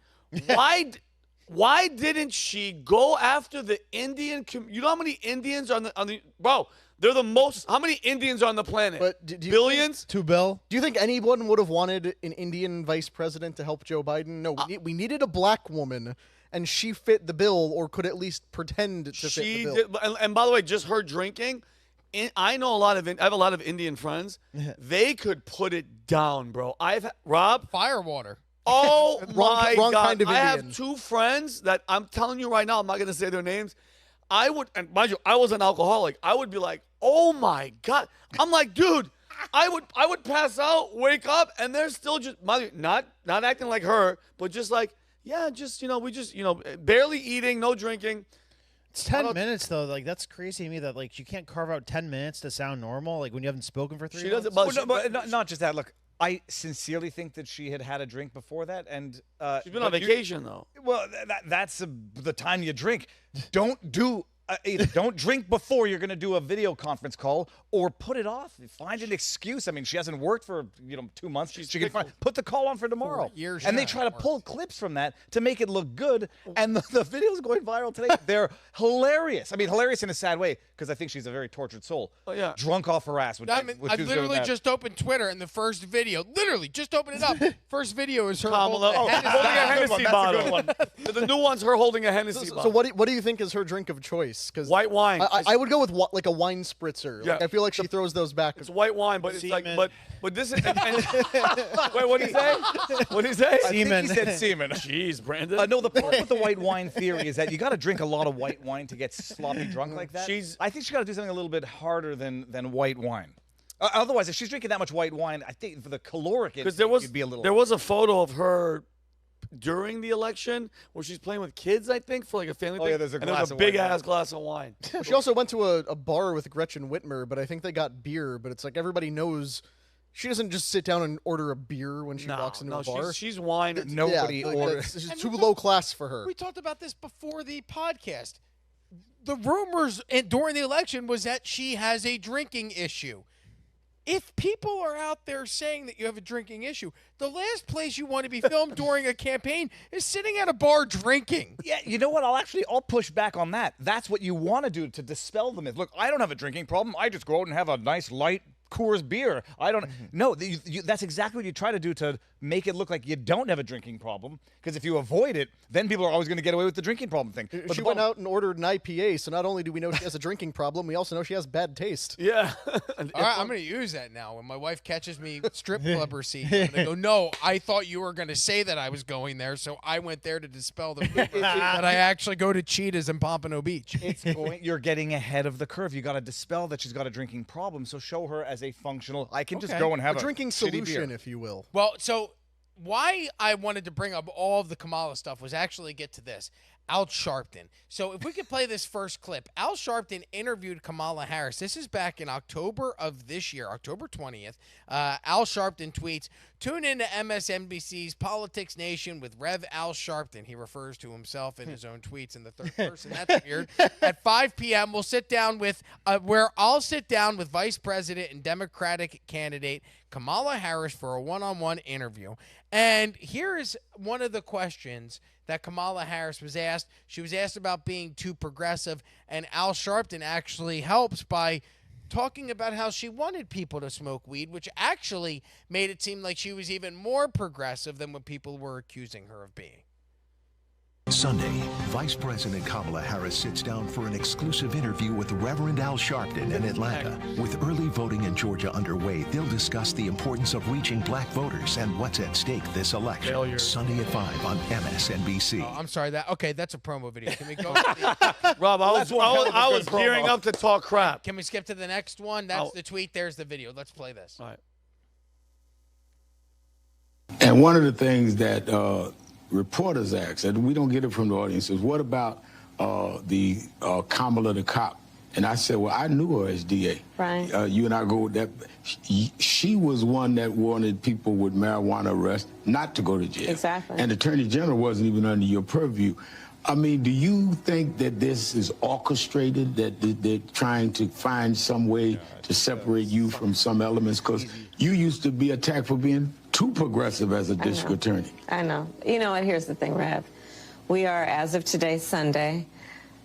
Why didn't she go after the Indian? You know how many Indians are on the bro? They're the most. How many Indians are on the planet? But do you billions? 2 bill. Do you think anyone would have wanted an Indian vice president to help Joe Biden? No, we needed a black woman, and she fit the bill, or could at least pretend to fit the bill. Did, and by the way, just her drinking. I know I have a lot of Indian friends. They could put it down, bro. Rob Firewater. Oh my wrong God! kind of I have Indian. 2 friends that I'm telling you right now. I'm not going to say their names. I would, and mind you, I was an alcoholic. I would be like, oh my God! I'm like, dude, I would pass out, wake up, and they're still just not acting like her, but just like, yeah, just we just barely eating, no drinking. It's 10 minutes though. Like that's crazy to me that like you can't carve out 10 minutes to sound normal. Like when you haven't spoken for 3 months. But not just that. Look, I sincerely think that she had a drink before that, and she's been on vacation though. Well, that's the time you drink. Don't do. Either don't drink before you're going to do a video conference call, or put it off. Find an excuse. I mean, she hasn't worked for 2 months. She can put the call on for tomorrow. 4 years and they try to pull clips from that to make it look good. And the videos going viral today, they're hilarious. I mean, hilarious in a sad way, because I think she's a very tortured soul. Oh yeah, drunk off her ass. I literally just opened Twitter, and the first video, literally just open it up. First video is her Kamala holding a Hennessy bottle. The new one's her holding a Hennessy bottle. So what do you think is her drink of choice? Because white wine. I would go with like a wine spritzer. Yeah. Like, I feel like she throws those back. It's white wine, but Semen. it's like, but this is. Wait, what did he say? What did he say? Semen. He said semen. Jeez, Brandon. No, the point with the white wine theory is that you got to drink a lot of white wine to get sloppy drunk like that. I think she got to do something a little bit harder than white wine. Otherwise, if she's drinking that much white wine, I think for the caloric, it'd be a little. There was a photo of her during the election where she's playing with kids, I think, for like a family thing. Yeah, there's a big ass glass of wine. Well, she also went to a bar with Gretchen Whitmer, but I think they got beer. But it's like everybody knows she doesn't just sit down and order a beer when she walks into a bar. She's wine. Nobody orders. It's too low class for her. We talked about this before the podcast. The rumors during the election was that she has a drinking issue. If people are out there saying that you have a drinking issue, the last place you want to be filmed during a campaign is sitting at a bar drinking. Yeah, you know what? I'll push back on that. That's what you want to do to dispel the myth. Look, I don't have a drinking problem. I just go out and have a nice light Coors beer. I don't. No, that's exactly what you try to do to make it look like you don't have a drinking problem. Because if you avoid it, then people are always going to get away with the drinking problem thing. But she went out and ordered an IPA, so not only do we know she has a drinking problem, we also know she has bad taste. Yeah. All right, I'm going to use that now. When my wife catches me strip club receipt, I'm going to go, no, I thought you were going to say that I was going there, so I went there to dispel the rumor that I actually go to Cheetahs in Pompano Beach. You're getting ahead of the curve. You got to dispel that she's got a drinking problem, so show her as a functional. I can just go and have a drinking shitty solution, beer. if you will. Well, so why I wanted to bring up all of the Kamala stuff was actually get to this. Al Sharpton. So if we could play this first clip. Al Sharpton interviewed Kamala Harris. This is back in October of this year, October 20th. Al Sharpton tweets, tune in to MSNBC's Politics Nation with Rev Al Sharpton. He refers to himself in his own tweets in the third person. That's weird. At 5 p.m., we'll sit down with, I'll sit down with Vice President and Democratic candidate Kamala Harris for a one-on-one interview. And here is one of the questions that Kamala Harris was asked. She was asked about being too progressive, and Al Sharpton actually helps by talking about how she wanted people to smoke weed, which actually made it seem like she was even more progressive than what people were accusing her of being. Sunday, Vice President Kamala Harris sits down for an exclusive interview with Reverend Al Sharpton in Atlanta. With early voting in Georgia underway, they'll discuss the importance of reaching black voters and what's at stake this election. Sunday at 5 on MSNBC. Oh, I'm sorry. That's a promo video. Can we go? Rob, I was gearing up to talk crap. Can we skip to the next one? That's the tweet. There's the video. Let's play this. All right. And one of the things that reporters ask, and we don't get it from the audience, is what about the Kamala the cop? And I said, well, I knew her as DA. Right. You and I go with that. She was one that wanted people with marijuana arrest not to go to jail. Exactly. And Attorney General wasn't even under your purview. I mean, do you think that this is orchestrated, that they're trying to find some way to separate you from some elements? Because you used to be attacked for being too progressive as a district attorney. I know. You know, and here's the thing, Rev. We are, as of today, Sunday,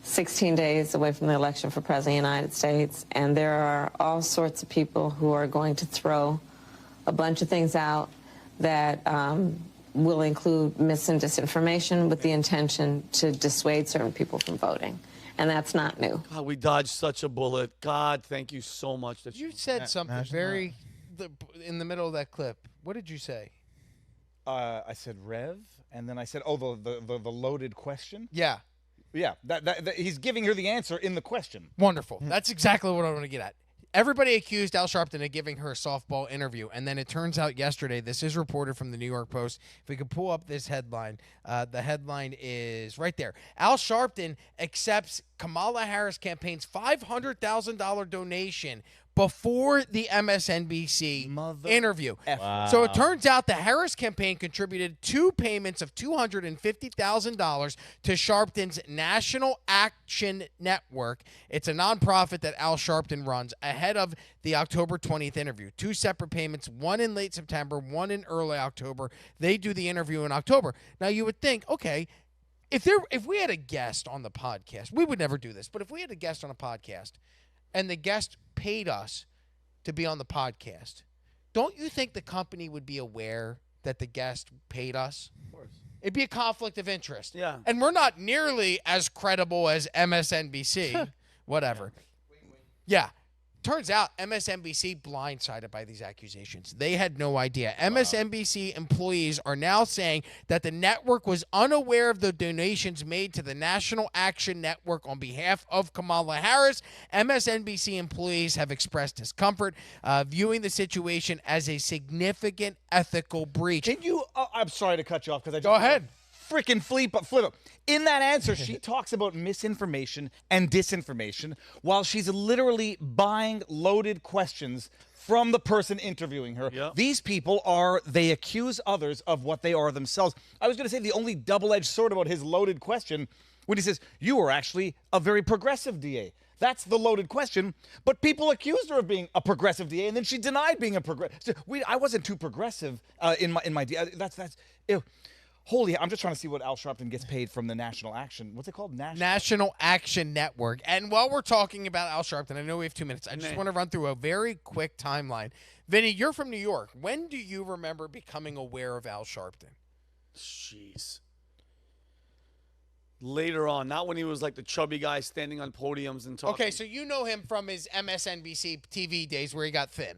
16 days away from the election for President of the United States, and there are all sorts of people who are going to throw a bunch of things out that will include mis and disinformation with the intention to dissuade certain people from voting. And that's not new. God, we dodged such a bullet. God, thank you so much. That You said something in the middle of that clip. What did you say? I said Rev, and then I said, oh, the loaded question? Yeah. Yeah, that he's giving her the answer in the question. Wonderful. That's exactly what I want to get at. Everybody accused Al Sharpton of giving her a softball interview, and then it turns out yesterday, this is reported from the New York Post. If we could pull up this headline, the headline is right there. Al Sharpton accepts Kamala Harris campaign's $500,000 donation before the MSNBC interview. Wow. So it turns out the Harris campaign contributed 2 payments of $250,000 to Sharpton's National Action Network. It's a nonprofit that Al Sharpton runs ahead of the October 20th interview. 2 separate payments, one in late September, one in early October. They do the interview in October. Now you would think, okay, if we had a guest on the podcast, we would never do this, but if we had a guest on a podcast and the guest paid us to be on the podcast, don't you think the company would be aware that the guest paid us? Of course. It'd be a conflict of interest. Yeah. And we're not nearly as credible as MSNBC. Whatever. Yeah. Turns out MSNBC blindsided by these accusations. They had no idea. MSNBC employees are now saying that the network was unaware of the donations made to the National Action Network on behalf of Kamala Harris. MSNBC employees have expressed discomfort, viewing the situation as a significant ethical breach. Can you? I'm sorry to cut you off because I go ahead. Freaking flip up. In that answer, she talks about misinformation and disinformation while she's literally buying loaded questions from the person interviewing her. Yep. These people they accuse others of what they are themselves. I was going to say the only double-edged sword about his loaded question when he says, you are actually a very progressive DA. That's the loaded question. But people accused her of being a progressive DA, and then she denied being a progressive. So I wasn't too progressive in my DA. That's ew. Holy, I'm just trying to see what Al Sharpton gets paid from the National Action. What's it called? National Action Network. And while we're talking about Al Sharpton, I know we have 2 minutes. I just want to run through a very quick timeline. Vinny, you're from New York. When do you remember becoming aware of Al Sharpton? Jeez. Later on, not when he was like the chubby guy standing on podiums and talking. Okay, so you know him from his MSNBC TV days where he got thin.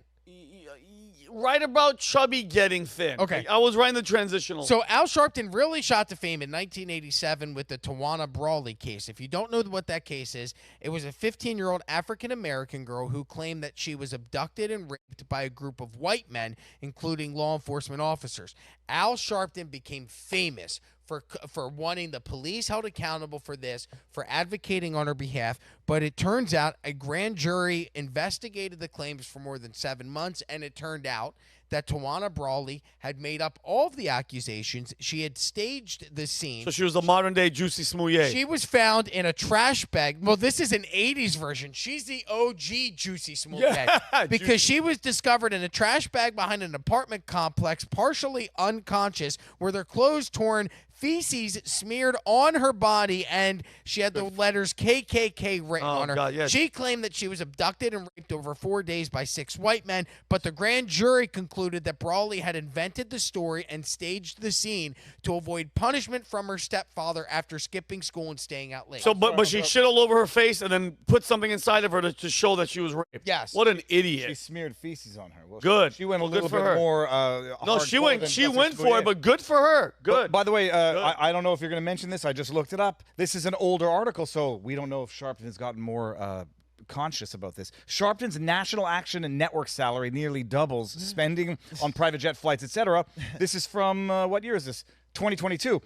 Right about chubby getting thin. Okay. I was right in the transitional. So Al Sharpton really shot to fame in 1987 with the Tawana Brawley case. If you don't know what that case is, it was a 15-year-old African-American girl who claimed that she was abducted and raped by a group of white men, including law enforcement officers. Al Sharpton became famous for wanting the police held accountable for this, for advocating on her behalf. But it turns out a grand jury investigated the claims for more than 7 months, and it turned out that Tawana Brawley had made up all of the accusations. She had staged the scene. So she was a modern-day Juicy Smouye. She was found in a trash bag. Well, this is an 80s version. She's the OG Juicy Smouye. Yeah, because she was discovered in a trash bag behind an apartment complex, partially unconscious, with her clothes torn, feces smeared on her body, and she had the letters KKK written on her. God, yes. She claimed that she was abducted and raped over 4 days by 6 white men, but the grand jury concluded that Brawley had invented the story and staged the scene to avoid punishment from her stepfather after skipping school and staying out late. So, but she shit all over her face and then put something inside of her to show that she was raped. Yes. What an idiot. She smeared feces on her. Well, Good. She went a Well, little good bit for her. more. No, she went for it, but good for her. Good. By the way, I don't know if you're going to mention this. I just looked it up. This is an older article, so we don't know if Sharpton has gotten more conscious about this. Sharpton's National Action and Network salary nearly doubles spending on private jet flights, etc. This is from, what year is this? 2022.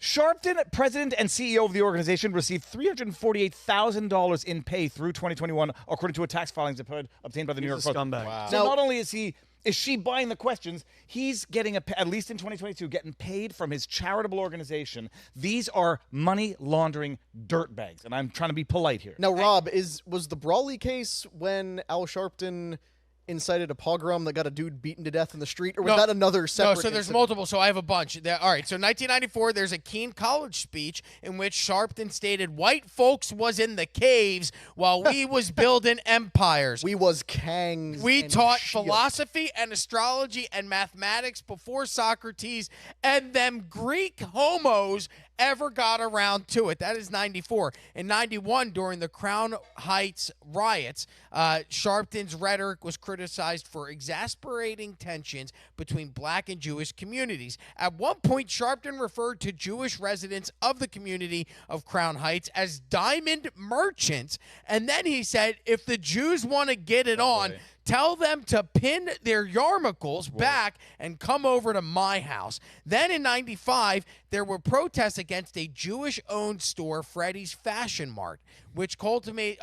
Sharpton, president and CEO of the organization, received $348,000 in pay through 2021, according to a tax filings obtained by the New York Post. Scumbag. Wow. So not only is she buying the questions, he's getting, at least in 2022, getting paid from his charitable organization. These are money laundering dirtbags, and I'm trying to be polite here. Now, Rob, was the Brawley case when Al Sharpton incited a pogrom that got a dude beaten to death in the street, or was that another separate? No, so there's incident? multiple. So I have a bunch. All right. So 1994, there's a Keene College speech in which Sharpton stated, "White folks was in the caves while we was building empires. We was kangs. We and taught shields." philosophy and astrology and mathematics before Socrates and them Greek homos ever got around to it." That is 94. In 91, during the Crown Heights riots, Sharpton's rhetoric was criticized for exasperating tensions between black and Jewish communities. At one point, Sharpton referred to Jewish residents of the community of Crown Heights as diamond merchants, and then he said, if the Jews want to get it on, tell them to pin their yarmulkes back and come over to my house. Then in 95, there were protests against a Jewish-owned store, Freddy's Fashion Mart, which culminated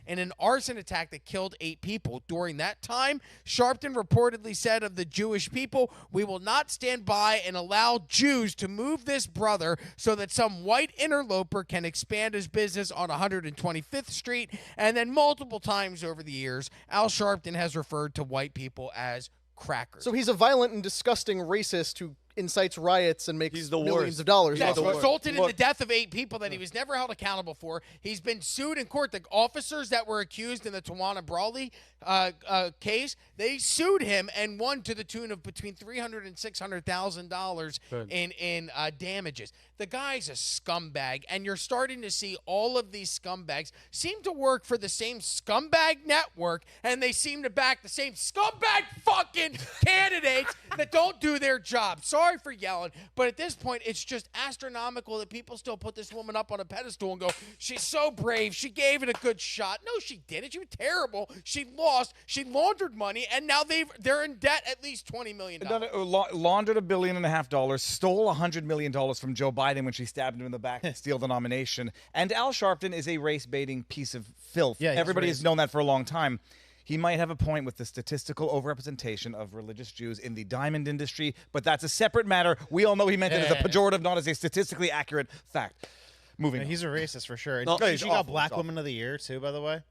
in an arson attack that killed 8 people. During that time, Sharpton reportedly said of the Jewish people, "We will not stand by and allow Jews to move this brother so that some white interloper can expand his business on 125th Street." And then multiple times over the years, Al Sharpton has referred to white people as crackers. So he's a violent and disgusting racist who incites riots and makes millions of dollars. That's resulted in the death of 8 people that he was never held accountable for. He's been sued in court. The officers that were accused in the Tawana Brawley case, they sued him and won to the tune of between $300,000 and $600,000 in damages. The guy's a scumbag, and you're starting to see all of these scumbags seem to work for the same scumbag network, and they seem to back the same scumbag fucking candidates that don't do their job. Sorry for yelling, but at this point, it's just astronomical that people still put this woman up on a pedestal and go, she's so brave, she gave it a good shot. No, she didn't. She was terrible. She lost. She laundered money, and now they're in debt at least $20 million. Laundered $1.5 billion, stole $100 million from Joe Biden when she stabbed him in the back to steal the nomination. And Al Sharpton is a race-baiting piece of filth. Yeah, everybody has known that for a long time. He might have a point with the statistical overrepresentation of religious Jews in the diamond industry, but that's a separate matter. We all know he meant it as a pejorative, not as a statistically accurate fact. Moving on. He's a racist for sure. No, She got Black Woman of the Year, too, by the way.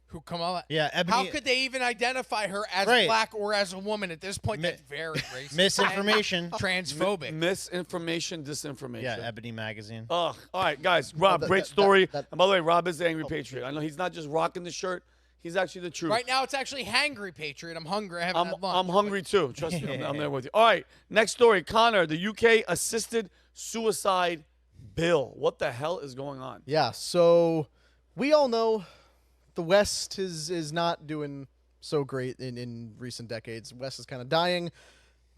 Who Kamala? Yeah, Ebony. How could they even identify her as black or as a woman at this point? That's very racist. Misinformation. Transphobic. Misinformation, disinformation. Yeah, Ebony Magazine. Ugh. All right, guys. Rob, great story. And by the way, Rob is the Angry Patriot. I know he's not just rocking the shirt. He's actually the truth. Right now, it's actually Hangry Patriot. I'm hungry. I haven't had lunch. I'm hungry, too. Trust me. I'm there with you. All right, next story. Connor, the UK assisted suicide bill. What the hell is going on? Yeah, so we all know the West is not doing so great in recent decades. The West is kind of dying.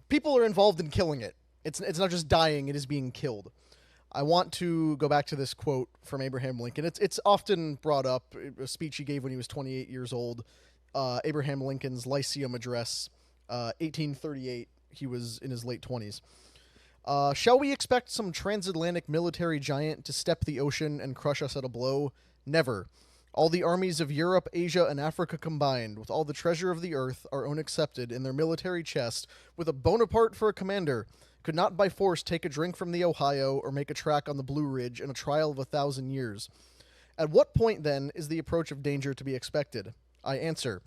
People are involved in killing it. It's not just dying, it is being killed. I want to go back to this quote from Abraham Lincoln. It's often brought up, a speech he gave when he was 28 years old, Abraham Lincoln's Lyceum Address, 1838. He was in his late 20s. Shall we expect some transatlantic military giant to step the ocean and crush us at a blow? Never. All the armies of Europe, Asia, and Africa combined, with all the treasure of the earth, our own accepted, in their military chest, with a Bonaparte for a commander, could not by force take a drink from the Ohio or make a track on the Blue Ridge in a trial of 1,000 years. At what point, then, is the approach of danger to be expected? I answer,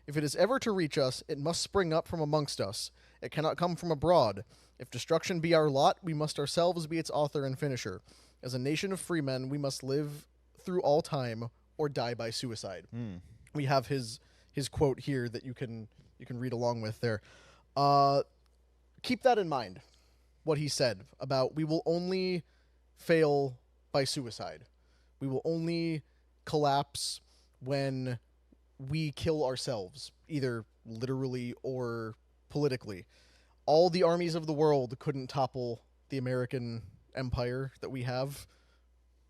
if it is ever to reach us, it must spring up from amongst us. It cannot come from abroad. If destruction be our lot, we must ourselves be its author and finisher. As a nation of free men, we must live through all time or die by suicide. We have his quote here that you can read along with there. Keep that in mind, what he said about we will only fail by suicide. We will only collapse when we kill ourselves, either literally or politically. All the armies of the world couldn't topple the American empire that we have,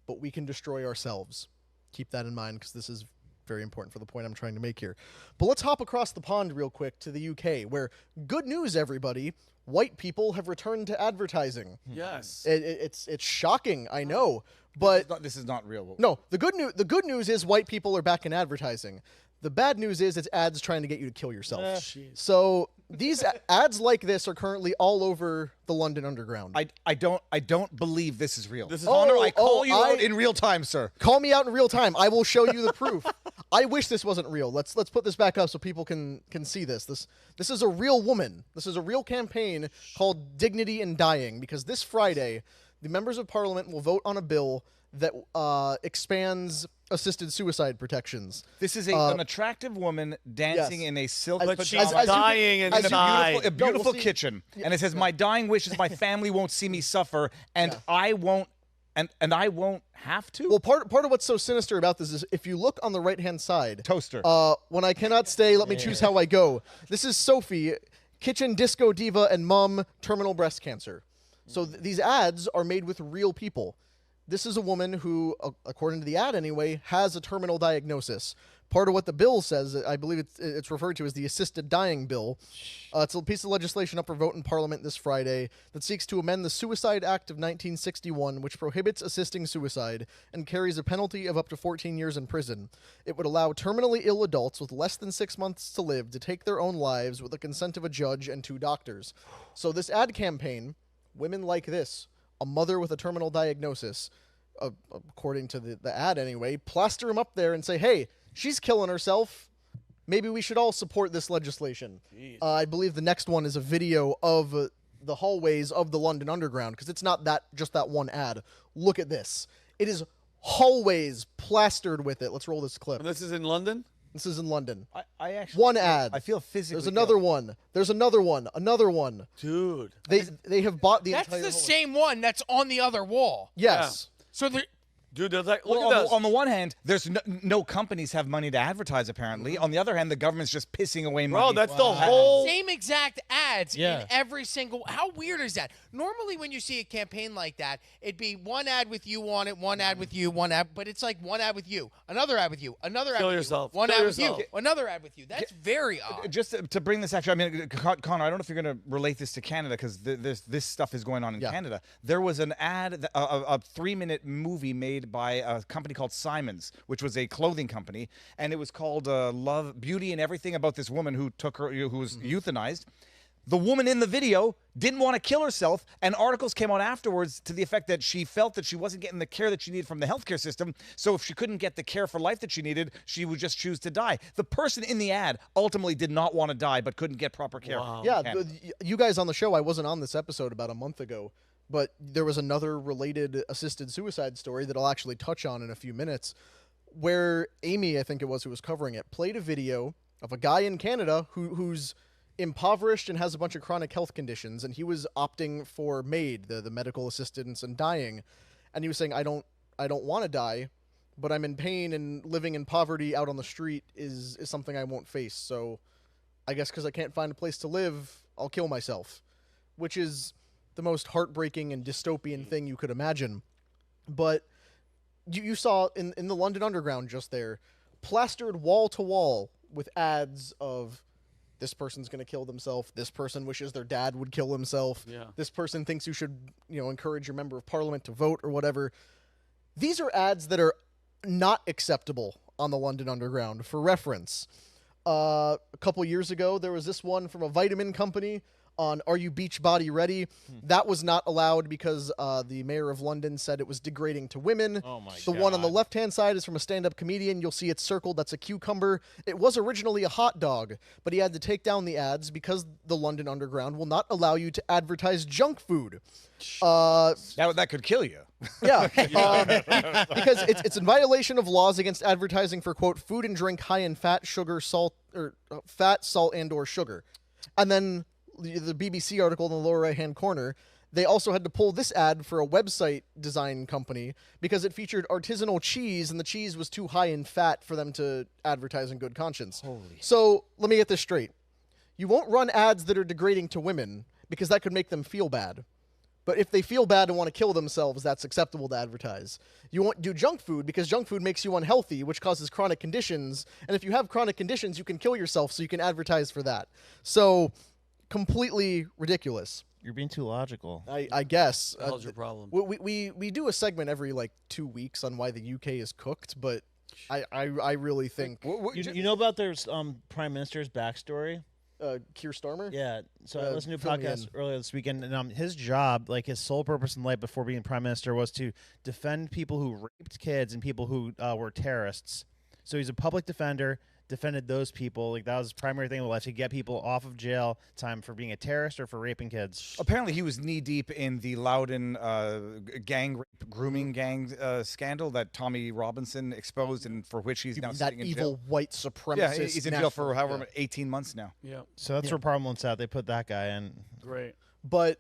but we can destroy ourselves. Keep that in mind, because this is very important for the point I'm trying to make here. But let's hop across the pond real quick to the UK, where good news, everybody, white people have returned to advertising. Yes. It's shocking, I know, but this is not real. No, the good news is white people are back in advertising. The bad news is it's ads trying to get you to kill yourself. So these ads like this are currently all over the London Underground. I don't believe this is real. This is Connor. I call you out in real time, sir. Call me out in real time. I will show you the proof. I wish this wasn't real. Let's put this back up so people can see this. This is a real woman. This is a real campaign called Dignity in Dying, because this Friday, the members of parliament will vote on a bill that expands assisted suicide protections. This is an attractive woman dancing in a silk But pajama. she's dying inside. A beautiful kitchen. And it says, my dying wish is my family won't see me suffer, and I won't and I won't have to? Well, part of what's so sinister about this is if you look on the right-hand side. Toaster. When I cannot stay, let me choose how I go. This is Sophie, kitchen disco diva, and mom, terminal breast cancer. So these ads are made with real people. This is a woman who, according to the ad anyway, has a terminal diagnosis. Part of what the bill says, I believe it's referred to as the assisted dying bill. It's a piece of legislation up for vote in Parliament this Friday that seeks to amend the Suicide Act of 1961, which prohibits assisting suicide and carries a penalty of up to 14 years in prison. It would allow terminally ill adults with less than 6 months to live to take their own lives with the consent of a judge and 2 doctors. So this ad campaign, women like this, a mother with a terminal diagnosis, according to the ad anyway, plaster him up there and say, hey, she's killing herself. Maybe we should all support this legislation. I believe the next one is a video of the hallways of the London Underground, because it's not just that one ad. Look at this. It is hallways plastered with it. Let's roll this clip. And this is in London? This is in London. I actually one ad. I feel physically. There's another one. There's another one. Another one. Dude. They have bought the That's entire the hallway. same one that's on the other wall. Yes. So the Dude, there's like, look Well, at this. on the one hand, there's no companies have money to advertise, apparently. On the other hand, the government's just pissing away money. Bro, that's the whole... same exact ads Yeah. in every single. How weird is that? Normally, when you see a campaign like that, it'd be one ad with you on it, one ad with you, one ad, but it's like one ad with you, another ad with you, another ad Kill with yourself. you, one Kill ad yourself. with you, another ad with you. That's very odd. Just to bring this actually, I mean, Connor, I don't know if you're going to relate this to Canada, because this stuff is going on in Canada. There was an ad, a 3-minute movie made by a company called Simons, which was a clothing company, and it was called Love, Beauty, and Everything, about this woman who was euthanized. The woman in the video didn't want to kill herself, and articles came out afterwards to the effect that she felt that she wasn't getting the care that she needed from the healthcare system, so if she couldn't get the care for life that she needed, she would just choose to die. The person in the ad ultimately did not want to die, but couldn't get proper care. Wow. Yeah, you guys on the show, I wasn't on this episode about a month ago, but there was another related assisted suicide story that I'll actually touch on in a few minutes, where Amy, I think it was, who was covering it, played a video of a guy in Canada who's impoverished and has a bunch of chronic health conditions, and he was opting for MAID, the medical assistance, and dying. And he was saying, I don't want to die, but I'm in pain, and living in poverty out on the street is something I won't face. So I guess because I can't find a place to live, I'll kill myself, which is the most heartbreaking and dystopian thing you could imagine. But you saw in the London Underground just there, plastered wall to wall with ads of this person's going to kill themselves, this person wishes their dad would kill himself, this person thinks you should, encourage your member of parliament to vote or whatever. These are ads that are not acceptable on the London Underground. For reference, a couple years ago, there was this one from a vitamin company on Are You Beach Body Ready? That was not allowed because the mayor of London said it was degrading to women. Oh my The God. one on the left-hand side is from a stand-up comedian. You'll see it's circled. That's a cucumber. It was originally a hot dog, but he had to take down the ads because the London Underground will not allow you to advertise junk food. That could kill you. Yeah, because it's in violation of laws against advertising for, quote, food and drink high in fat, sugar, salt, or fat, salt, and or sugar. And then the BBC article in the lower right-hand corner, they also had to pull this ad for a website design company because it featured artisanal cheese, and the cheese was too high in fat for them to advertise in good conscience. So let me get this straight. You won't run ads that are degrading to women because that could make them feel bad. But if they feel bad and want to kill themselves, that's acceptable to advertise. You won't do junk food because junk food makes you unhealthy, which causes chronic conditions. And if you have chronic conditions, you can kill yourself, so you can advertise for that. So completely ridiculous. You're being too logical. I guess. What the hell's your problem? We do a segment every 2 weeks on why the UK is cooked, but I really think You know about their prime minister's backstory? Keir Starmer. Yeah. So I listened to a fill me podcast in. earlier this weekend, and his job, his sole purpose in life before being prime minister, was to defend people who raped kids and people who were terrorists. So he's a public defender, defended those people. Like that was his primary thing in life, to get people off of jail time for being a terrorist or for raping kids. Apparently, he was knee deep in the Loudon gang rape, grooming gang scandal that Tommy Robinson exposed, and for which he's now that sitting in evil jail. white supremacist. Yeah, he's in jail for national- however 18 months now. Yeah. So that's where Parliament's at. They put that guy in. Great. But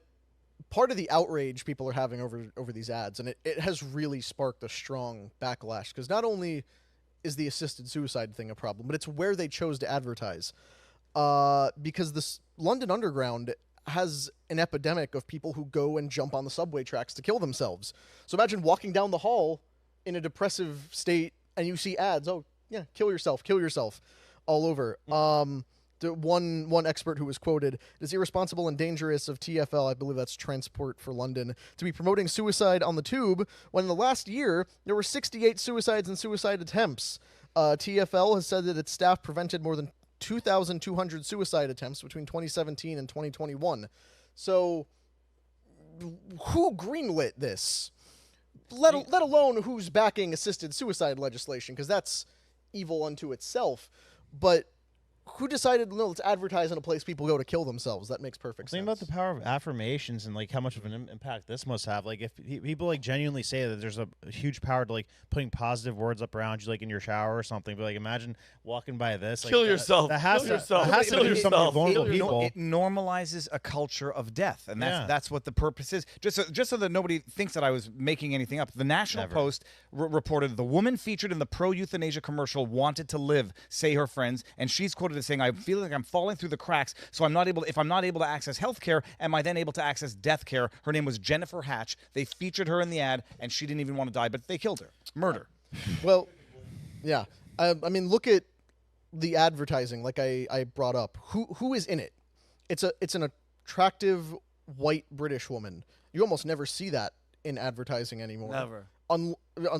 part of the outrage people are having over these ads, and it has really sparked a strong backlash, because not only is the assisted suicide thing a problem, but it's where they chose to advertise. Because this London Underground has an epidemic of people who go and jump on the subway tracks to kill themselves. So imagine walking down the hall in a depressive state and you see ads, oh, yeah, kill yourself, all over. The one expert who was quoted, "It is irresponsible and dangerous of TfL," I believe that's Transport for London, "to be promoting suicide on the tube when in the last year there were 68 suicides and suicide attempts. TfL has said that its staff prevented more than 2,200 suicide attempts between 2017 and 2021. So who greenlit this? Let alone who's backing assisted suicide legislation, because that's evil unto itself. But who decided, no, let's advertise in a place people go to kill themselves? That makes perfect sense. Think about the power of affirmations and like how much of an impact this must have. Like if people like genuinely say that there's a huge power to like putting positive words up around you, like in your shower or something. But like imagine walking by this. Like, Kill yourself. That has Kill to yourself. that has to Kill do something yourself. with vulnerable Kill people. It normalizes a culture of death, and that's what the purpose is. Just so that nobody thinks that I was making anything up. The National Post reported the woman featured in the pro-euthanasia commercial wanted to live, say her friends, and she's quoted as saying, "I feel like I'm falling through the cracks, so I'm not able. If I'm not able to access health care, am I then able to access death care?" Her name was Jennifer Hatch. They featured her in the ad, and she didn't even want to die, but they killed her. Murder. Well, yeah. I mean, look at the advertising, like I brought up. Who is in it? It's an attractive white British woman. You almost never see that in advertising anymore. Never.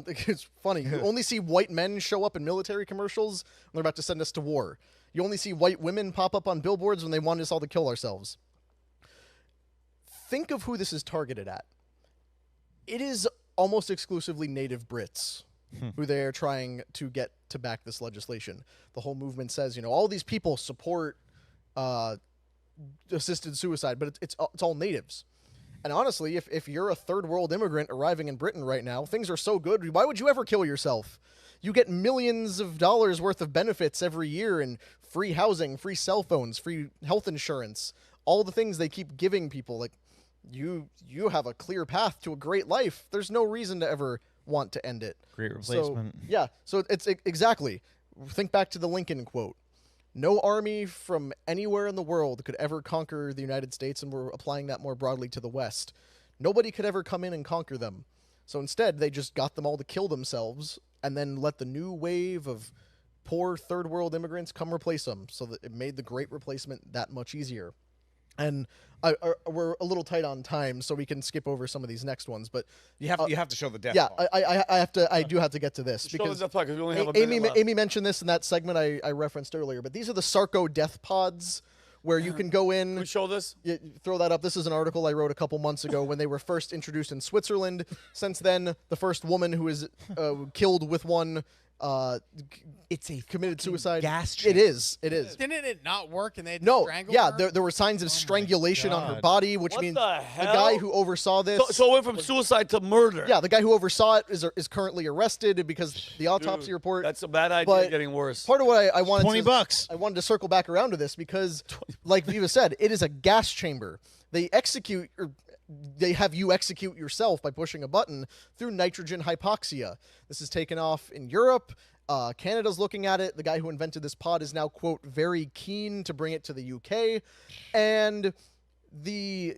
It's funny. You only see white men show up in military commercials when they're about to send us to war. You only see white women pop up on billboards when they want us all to kill ourselves. Think of who this is targeted at. It is almost exclusively native Brits who they are trying to get to back this legislation. The whole movement says, all these people support assisted suicide, but it's all natives. And honestly, if you're a third world immigrant arriving in Britain right now, things are so good, why would you ever kill yourself? You get millions of dollars worth of benefits every year, and free housing, free cell phones, free health insurance, all the things they keep giving people. Like, you have a clear path to a great life. There's no reason to ever want to end it. Great replacement. So it's exactly. Think back to the Lincoln quote. No army from anywhere in the world could ever conquer the United States, and we're applying that more broadly to the West. Nobody could ever come in and conquer them. So instead, they just got them all to kill themselves and then let the new wave of poor third world immigrants come replace them, so that it made the great replacement that much easier. And we're a little tight on time, so we can skip over some of these next ones. But you have to show the death. Yeah, pod. I do have to get to this because the death pod, 'cause we only have a minute left. Amy mentioned this in that segment I referenced earlier. But these are the Sarco death pods, where you can go in. Can we show this? Throw that up. This is an article I wrote a couple months ago when they were first introduced in Switzerland. Since then, the first woman who was killed with one. It's a committed suicide. Gas It is. Didn't it not work and they had to No, strangle yeah, her? there were signs of strangulation on her God. body, which What means the the hell? guy who oversaw this. So it went from suicide to murder. Yeah, the guy who oversaw it is currently arrested because the autopsy report. That's a bad idea. But Getting worse. Part of what I wanted $20. I wanted to circle back around to this because, like Viva said, it is a gas chamber. They have you execute yourself by pushing a button through nitrogen hypoxia. This is taken off in Europe. Canada's looking at it. The guy who invented this pod is now, quote, very keen to bring it to the UK. And the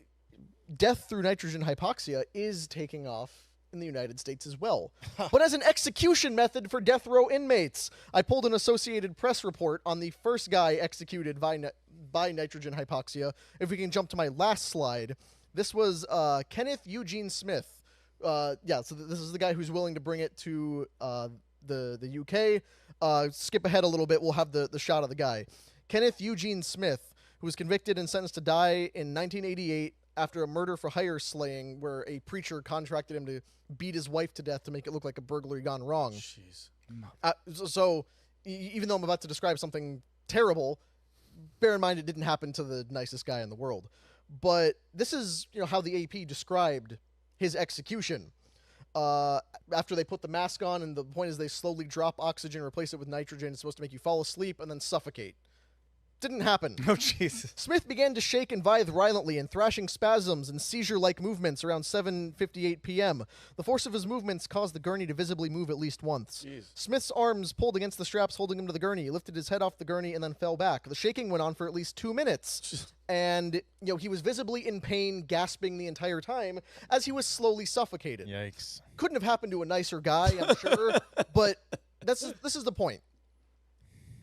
death through nitrogen hypoxia is taking off in the United States as well. But as an execution method for death row inmates. I pulled an Associated Press report on the first guy executed by nitrogen hypoxia. If we can jump to my last slide. This was Kenneth Eugene Smith. So this is the guy who's willing to bring it to the UK. Skip ahead a little bit. We'll have the shot of the guy. Kenneth Eugene Smith, who was convicted and sentenced to die in 1988 after a murder for hire slaying where a preacher contracted him to beat his wife to death to make it look like a burglary gone wrong. Jeez. Even though I'm about to describe something terrible, bear in mind it didn't happen to the nicest guy in the world. But this is, how the AP described his execution. After they put the mask on, and the point is they slowly drop oxygen, replace it with nitrogen. It's supposed to make you fall asleep and then suffocate. Didn't happen. Oh, Jesus. Smith began to shake and writhe violently in thrashing spasms and seizure-like movements around 7:58 p.m. The force of his movements caused the gurney to visibly move at least once. Jeez. Smith's arms pulled against the straps holding him to the gurney. He lifted his head off the gurney and then fell back. The shaking went on for at least 2 minutes. And, he was visibly in pain, gasping the entire time as he was slowly suffocated. Yikes. Couldn't have happened to a nicer guy, I'm sure, but this is the point.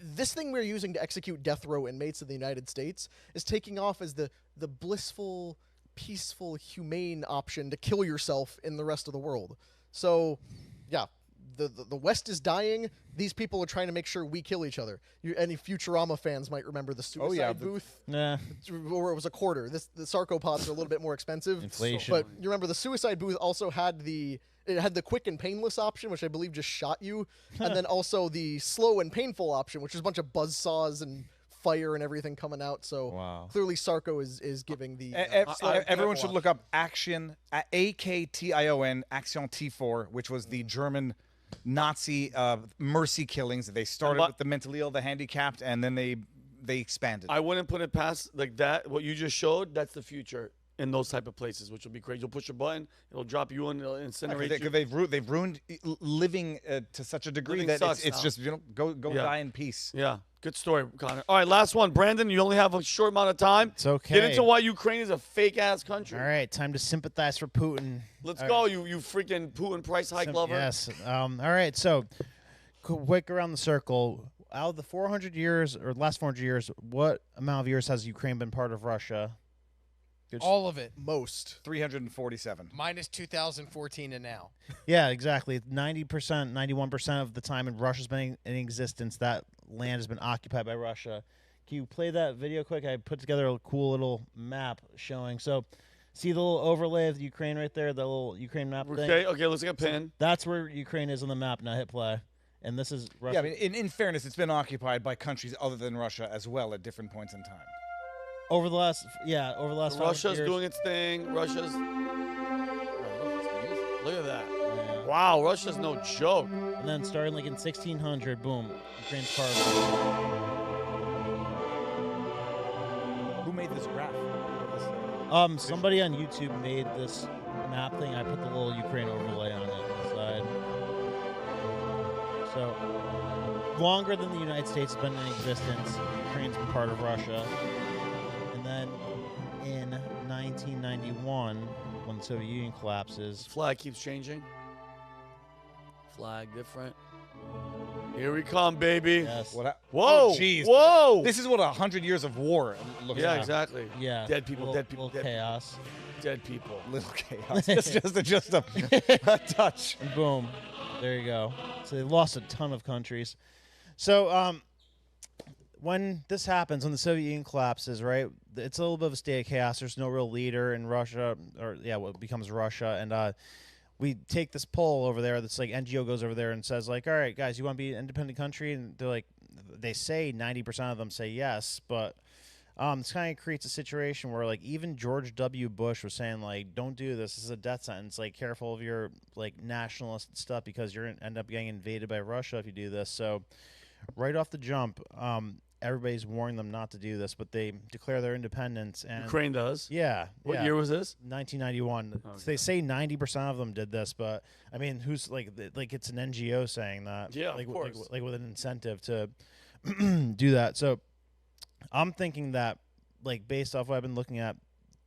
This thing we're using to execute death row inmates in the United States is taking off as the blissful, peaceful, humane option to kill yourself in the rest of the world. So, yeah, the West is dying. These people are trying to make sure we kill each other. Any Futurama fans might remember the suicide booth. Nah. Where it was a quarter. The sarcopods are a little bit more expensive. Inflation. But you remember the suicide booth also had the quick and painless option, which I believe just shot you, and then also the slow and painful option, which is a bunch of buzzsaws and fire and everything coming out. So clearly Sarko is giving the... everyone should look up Action, AKTION, Action T4, which was the German Nazi mercy killings. They started with the mentally ill, the handicapped, and then they expanded. I wouldn't put it past like that. What you just showed, that's the future. In those type of places, which will be crazy. You'll push a button, it'll drop you in, it'll incinerate you. They've ruined living to such a degree Living that sucks it's now. just go die in peace. Yeah, good story, Connor. All right, last one. Brandon, you only have a short amount of time. It's okay. Get into why Ukraine is a fake-ass country. All right, time to sympathize for Putin. Let's go, you freaking Putin price hike lover. Yes. All right, so quick around the circle. Out of the 400 years, or last 400 years, what amount of years has Ukraine been part of Russia? All of it. Most. 347. Minus 2014 and now. Yeah, exactly. 90%, 91% of the time in Russia's been in existence, that land has been occupied by Russia. Can you play that video quick? I put together a cool little map showing. So, see the little overlay of the Ukraine right there, the little Ukraine map thing? Okay, let's get a pin. That's where Ukraine is on the map. Now hit play. And this is Russia. Yeah, I mean, in fairness, it's been occupied by countries other than Russia as well at different points in time. Over the last 5 Russia's years. doing its thing. Look at that. Yeah. Wow, Russia's no joke. And then starting like in 1600, boom, Ukraine's part. Who made this graph? Somebody on YouTube made this map thing. I put the little Ukraine overlay on it on the side. So, longer than the United States has been in existence, Ukraine's been part of Russia. And then in 1991, when the Soviet Union collapses... Flag keeps changing. Flag different. Here we come, baby. Yes. Whoa! Jeez. Whoa! This is what 100 years of war looks like. Yeah, exactly. Yeah. Dead people, dead people, little dead chaos. people. Dead people. Little chaos. just a touch. And boom. There you go. So they lost a ton of countries. So, when this happens, when the Soviet Union collapses, right, it's a little bit of a state of chaos. There's no real leader in Russia, what becomes Russia. And we take this poll over there. That's like NGO goes over there and says, like, all right, guys, you want to be an independent country? And they're like, they say 90% of them say yes. But this kind of creates a situation where, like, even George W. Bush was saying, like, don't do this. This is a death sentence. Like, careful of your, like, nationalist stuff because you're going to end up getting invaded by Russia if you do this. So right off the jump, everybody's warning them not to do this, but they declare their independence. And Ukraine does? Yeah. What year was this? 1991. Okay. So they say 90% of them did this, but, I mean, who's, like it's an NGO saying that. Yeah, like, of course. Like with an incentive to do that. So I'm thinking that, like, based off what I've been looking at,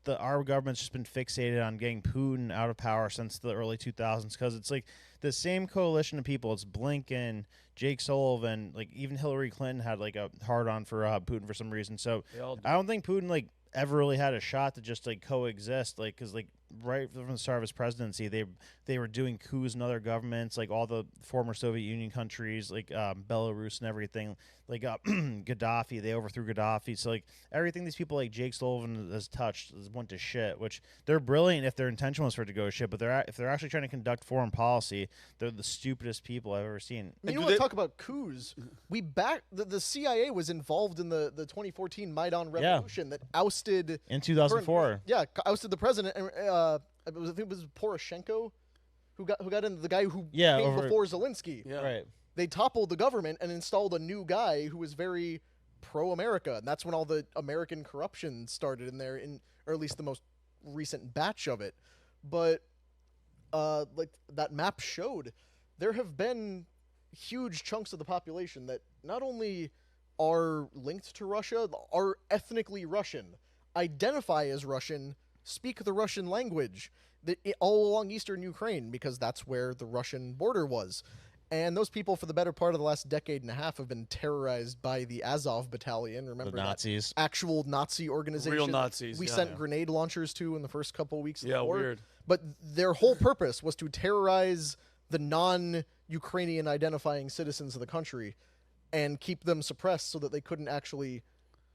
our government's just been fixated on getting Putin out of power since the early 2000s because it's like the same coalition of people. It's Blinken, Jake Sullivan, like even Hillary Clinton had like a hard-on for Putin for some reason. So I don't think Putin like ever really had a shot to just like coexist, like because like right from the start of his presidency, they were doing coups in other governments, like all the former Soviet Union countries, like Belarus and everything. Like Gaddafi, they overthrew Gaddafi. So like everything these people like Jake Sullivan has touched went to shit. Which they're brilliant if their intention was for it to go to shit, but if they're actually trying to conduct foreign policy, they're the stupidest people I've ever seen. You know what? Talk about coups. The CIA was involved in the 2014 Maidan revolution that ousted in 2004. Ousted the president, and I think it was Poroshenko who got in, the guy who came before Zelensky. Yeah. Right. They toppled the government and installed a new guy who was very pro-America, and that's when all the American corruption started in there, or at least the most recent batch of it. But like that map showed, there have been huge chunks of the population that not only are linked to Russia, are ethnically Russian, identify as Russian, speak the Russian language all along eastern Ukraine, because that's where the Russian border was. And those people, for the better part of the last decade and a half, have been terrorized by the Azov Battalion. Remember the Nazis, actual Nazi organization, real Nazis. We sent grenade launchers to in the first couple of weeks of the war. Weird. But their whole purpose was to terrorize the non-Ukrainian identifying citizens of the country and keep them suppressed so that they couldn't actually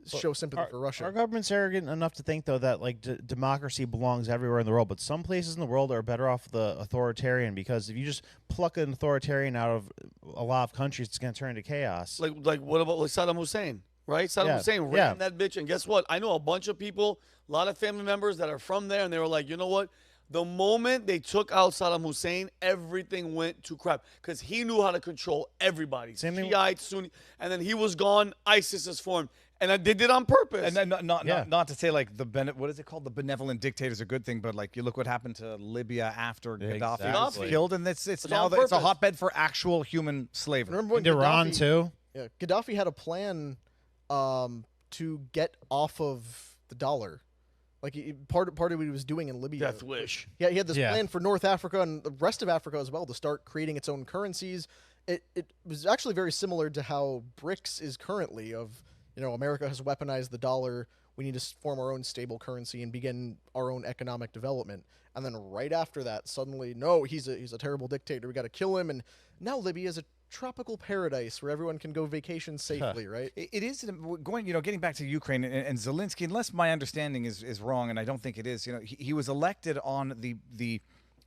show sympathy for Russia. Our government's arrogant enough to think, though, that like democracy belongs everywhere in the world, but some places in the world are better off the authoritarian, because if you just pluck an authoritarian out of a lot of countries, it's going to turn into chaos. Like what about Saddam Hussein? Right? Saddam Hussein ran that bitch, and guess what? I know a bunch of people, a lot of family members that are from there, and they were like, you know what? The moment they took out Saddam Hussein, everything went to crap, because he knew how to control everybody. Shiites, Sunni, and then he was gone. ISIS is formed. And they did it on purpose. And then not to say like what is it called? The benevolent dictator is a good thing, but like you look what happened to Libya after Gaddafi was killed, and it's now it's a hotbed for actual human slavery. Remember when Iran too? Yeah, Gaddafi had a plan to get off of the dollar. Like part of what he was doing in Libya. Death wish. Yeah, he had this plan for North Africa and the rest of Africa as well to start creating its own currencies. It was actually very similar to how BRICS is currently of. America has weaponized the dollar. We need to form our own stable currency and begin our own economic development. And then right after that, suddenly, no, he's a terrible dictator. We got to kill him. And now Libya is a tropical paradise where everyone can go vacation safely, right? It is getting back to Ukraine and Zelensky. Unless my understanding is wrong, and I don't think it is. He was elected on the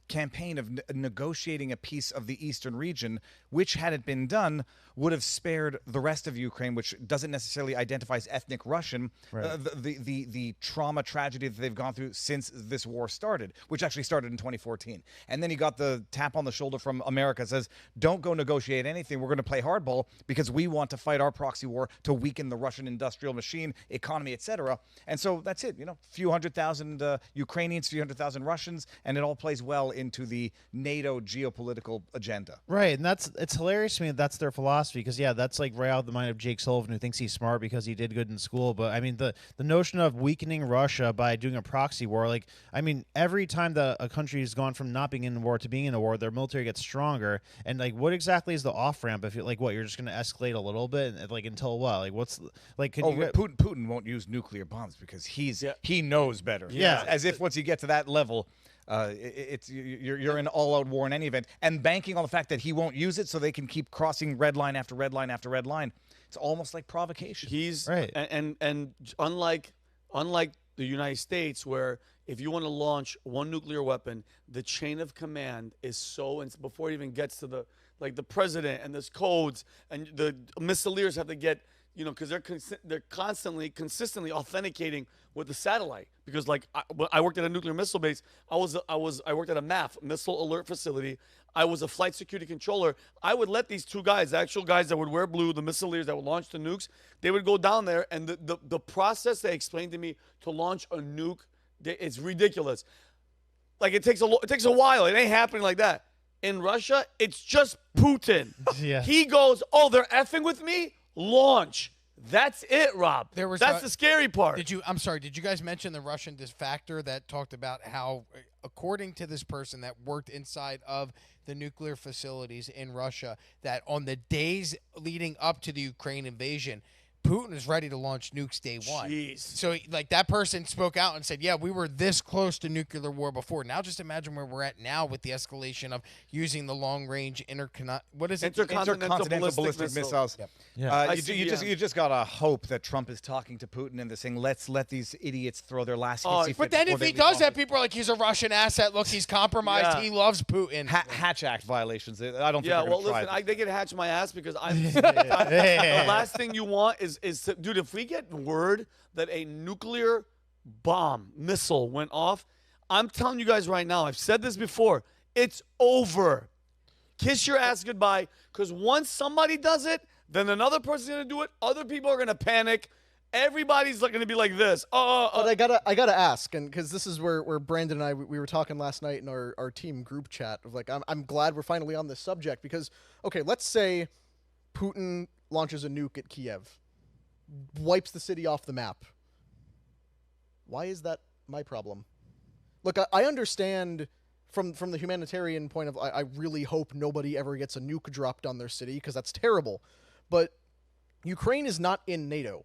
campaign of negotiating a piece of the eastern region, which, had it been done, would have spared the rest of Ukraine, which doesn't necessarily identify as ethnic Russian, the trauma, tragedy that they've gone through since this war started, which actually started in 2014. And then he got the tap on the shoulder from America, says, don't go negotiate anything. We're going to play hardball because we want to fight our proxy war to weaken the Russian industrial machine, economy, etc. And so that's it. Few 100,000 Ukrainians, few 100,000 Russians, and it all plays well into the NATO geopolitical agenda. Right, and it's hilarious to me that's their philosophy, because that's like right out of the mind of Jake Sullivan, who thinks he's smart because he did good in school. But I mean, the notion of weakening Russia by doing a proxy war, like, I mean, every time that a country has gone from not being in a war to being in a war, their military gets stronger. And like, what exactly is the off ramp? If you're you're just going to escalate a little bit, and, like, until what? Like, what's like? Putin won't use nuclear bombs because he knows better. Yeah, as if once you get to that level. You're in all-out war in any event, and banking on the fact that he won't use it so they can keep crossing red line after red line after red line. It's almost like provocation. He's right, and unlike the United States, where if you want to launch one nuclear weapon, the chain of command is so, and before it even gets to the president, and there's codes, and the missileers have to get. Because they're consistently authenticating with the satellite. Because when I worked at a nuclear missile base, I worked at a MAF, missile alert facility. I was a flight security controller. I would let these two guys, the actual guys that would wear blue, the missileers that would launch the nukes, they would go down there, and the process they explained to me to launch a nuke, it's ridiculous. Like it takes a while. It ain't happening like that. In Russia, it's just Putin. Yeah. He goes, oh, they're effing with me. Launch. That's it, Rob. That's the scary part. I'm sorry, did you guys mention the Russian factor that talked about how, according to this person that worked inside of the nuclear facilities in Russia, that on the days leading up to the Ukraine invasion, Putin is ready to launch nukes day one. Jeez. So, like, that person spoke out and said, yeah, we were this close to nuclear war before. Now just imagine where we're at now with the escalation of using the long-range intercontinental ballistic missiles. Yep. Yeah. You just gotta hope that Trump is talking to Putin and they're saying, let's let these idiots throw their last hissy fit but then before if they he leave does office. that, people are like, he's a Russian asset. Look, he's compromised. Yeah. He loves Putin. Hatch Act violations. I don't think Yeah, they're well, gonna try listen, it. they can hatch my ass because I'm. The last thing you want is dude, if we get word that a nuclear bomb missile went off, I'm telling you guys right now, I've said this before, it's over. Kiss your ass goodbye, because once somebody does it, then another person's gonna do it. Other people are gonna panic. Everybody's going to be like this. But I gotta ask, and because this is where Brandon and I we were talking last night in our team group chat of like, I'm glad we're finally on this subject because, okay, let's say Putin launches a nuke at Kiev, wipes the city off the map. Why is that my problem? Look, I understand from the humanitarian point of I really hope nobody ever gets a nuke dropped on their city because that's terrible, but Ukraine is not in NATO.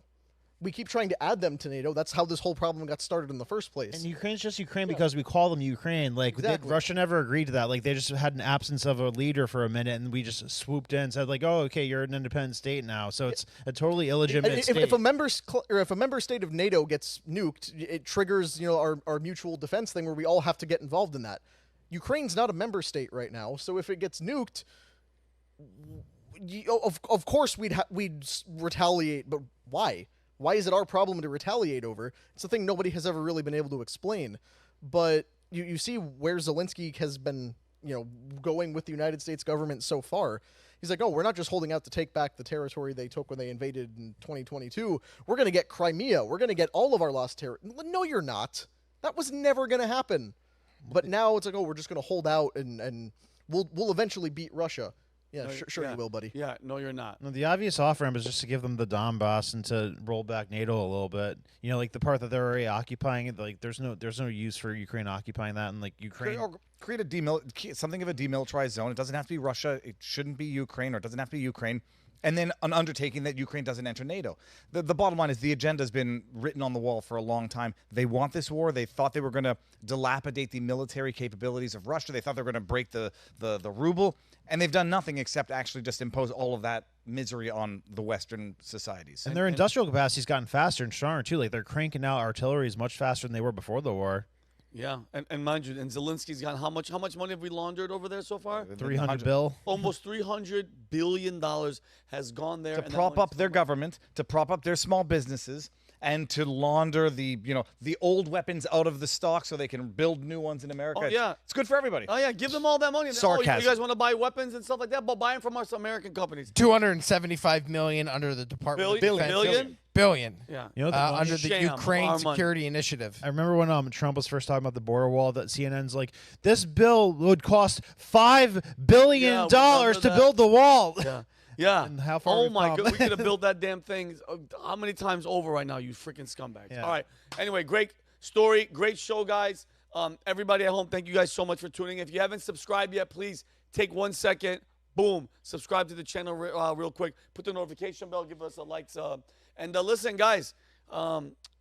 We keep trying to add them to NATO. That's how this whole problem got started in the first place. And Ukraine's just Ukraine because we call them Ukraine. Like, Exactly. Russia never agreed to that. Like, they just had an absence of a leader for a minute, and we just swooped in and said, like, oh, okay, you're an independent state now. So it's a totally illegitimate state. If a member state of NATO gets nuked, it triggers our mutual defense thing where we all have to get involved in that. Ukraine's not a member state right now, so if it gets nuked, of course we'd retaliate. But why? Why is it our problem to retaliate over? It's a thing nobody has ever really been able to explain. But you see where Zelensky has been, going with the United States government so far. He's like, oh, we're not just holding out to take back the territory they took when they invaded in 2022. We're going to get Crimea. We're going to get all of our lost territory. No, you're not. That was never going to happen. But now it's like, oh, we're just going to hold out and we'll eventually beat Russia. Yeah, sure you will, buddy. Yeah, no, you're not. No, the obvious off-ramp is just to give them the Donbass and to roll back NATO a little bit. Like the part that they're already occupying it. Like there's no use for Ukraine occupying that, and like Ukraine create something of a demilitarized zone. It doesn't have to be Russia. It shouldn't be Ukraine, or it doesn't have to be Ukraine. And then an undertaking that Ukraine doesn't enter NATO. The bottom line is the agenda has been written on the wall for a long time. They want this war. They thought they were going to dilapidate the military capabilities of Russia. They thought they were going to break the ruble. And they've done nothing except actually just impose all of that misery on the Western societies. And their industrial capacity's gotten faster and stronger, too. Like, they're cranking out artilleries much faster than they were before the war. Yeah, and mind you, and Zelensky's got how much money have we laundered over there so far? 300 bill. Almost $300 billion has gone there. To prop up their government, to prop up their small businesses, and to launder the old weapons out of the stock so they can build new ones in America. Oh, yeah. It's good for everybody. Oh, yeah, give them all that money. Sarcasm. Oh, you guys want to buy weapons and stuff like that? But buy them from our American companies. $275 million under the Department of Defense. Billion. Yeah. Under the Sham, Ukraine our money. Security Initiative. I remember when Trump was first talking about the border wall, that CNN's like, this bill would cost $5 billion to build the wall. Yeah. Yeah. And how far oh we've my come. God, we could have built that damn thing. How many times over right now, you freaking scumbags? Yeah. All right. Anyway, great story, great show, guys. Everybody at home, thank you guys so much for tuning in. If you haven't subscribed yet, please take 1 second. Boom. Subscribe to the channel real quick. Put the notification bell. Give us a likes. And listen, guys,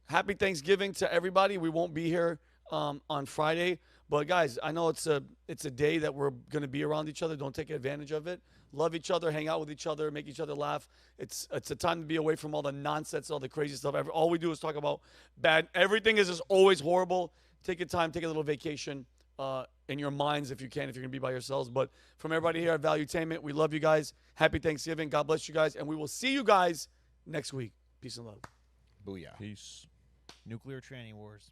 happy Thanksgiving to everybody. We won't be here on Friday. But, guys, I know it's a day that we're going to be around each other. Don't take advantage of it. Love each other, hang out with each other, make each other laugh. It's a time to be away from all the nonsense, all the crazy stuff. All we do is talk about bad. Everything is just always horrible. Take your time, take a little vacation in your minds if you can, if you're going to be by yourselves. But from everybody here at Valuetainment, we love you guys. Happy Thanksgiving. God bless you guys. And we will see you guys next week. Peace and love. Booyah. Peace. Nuclear tranny wars.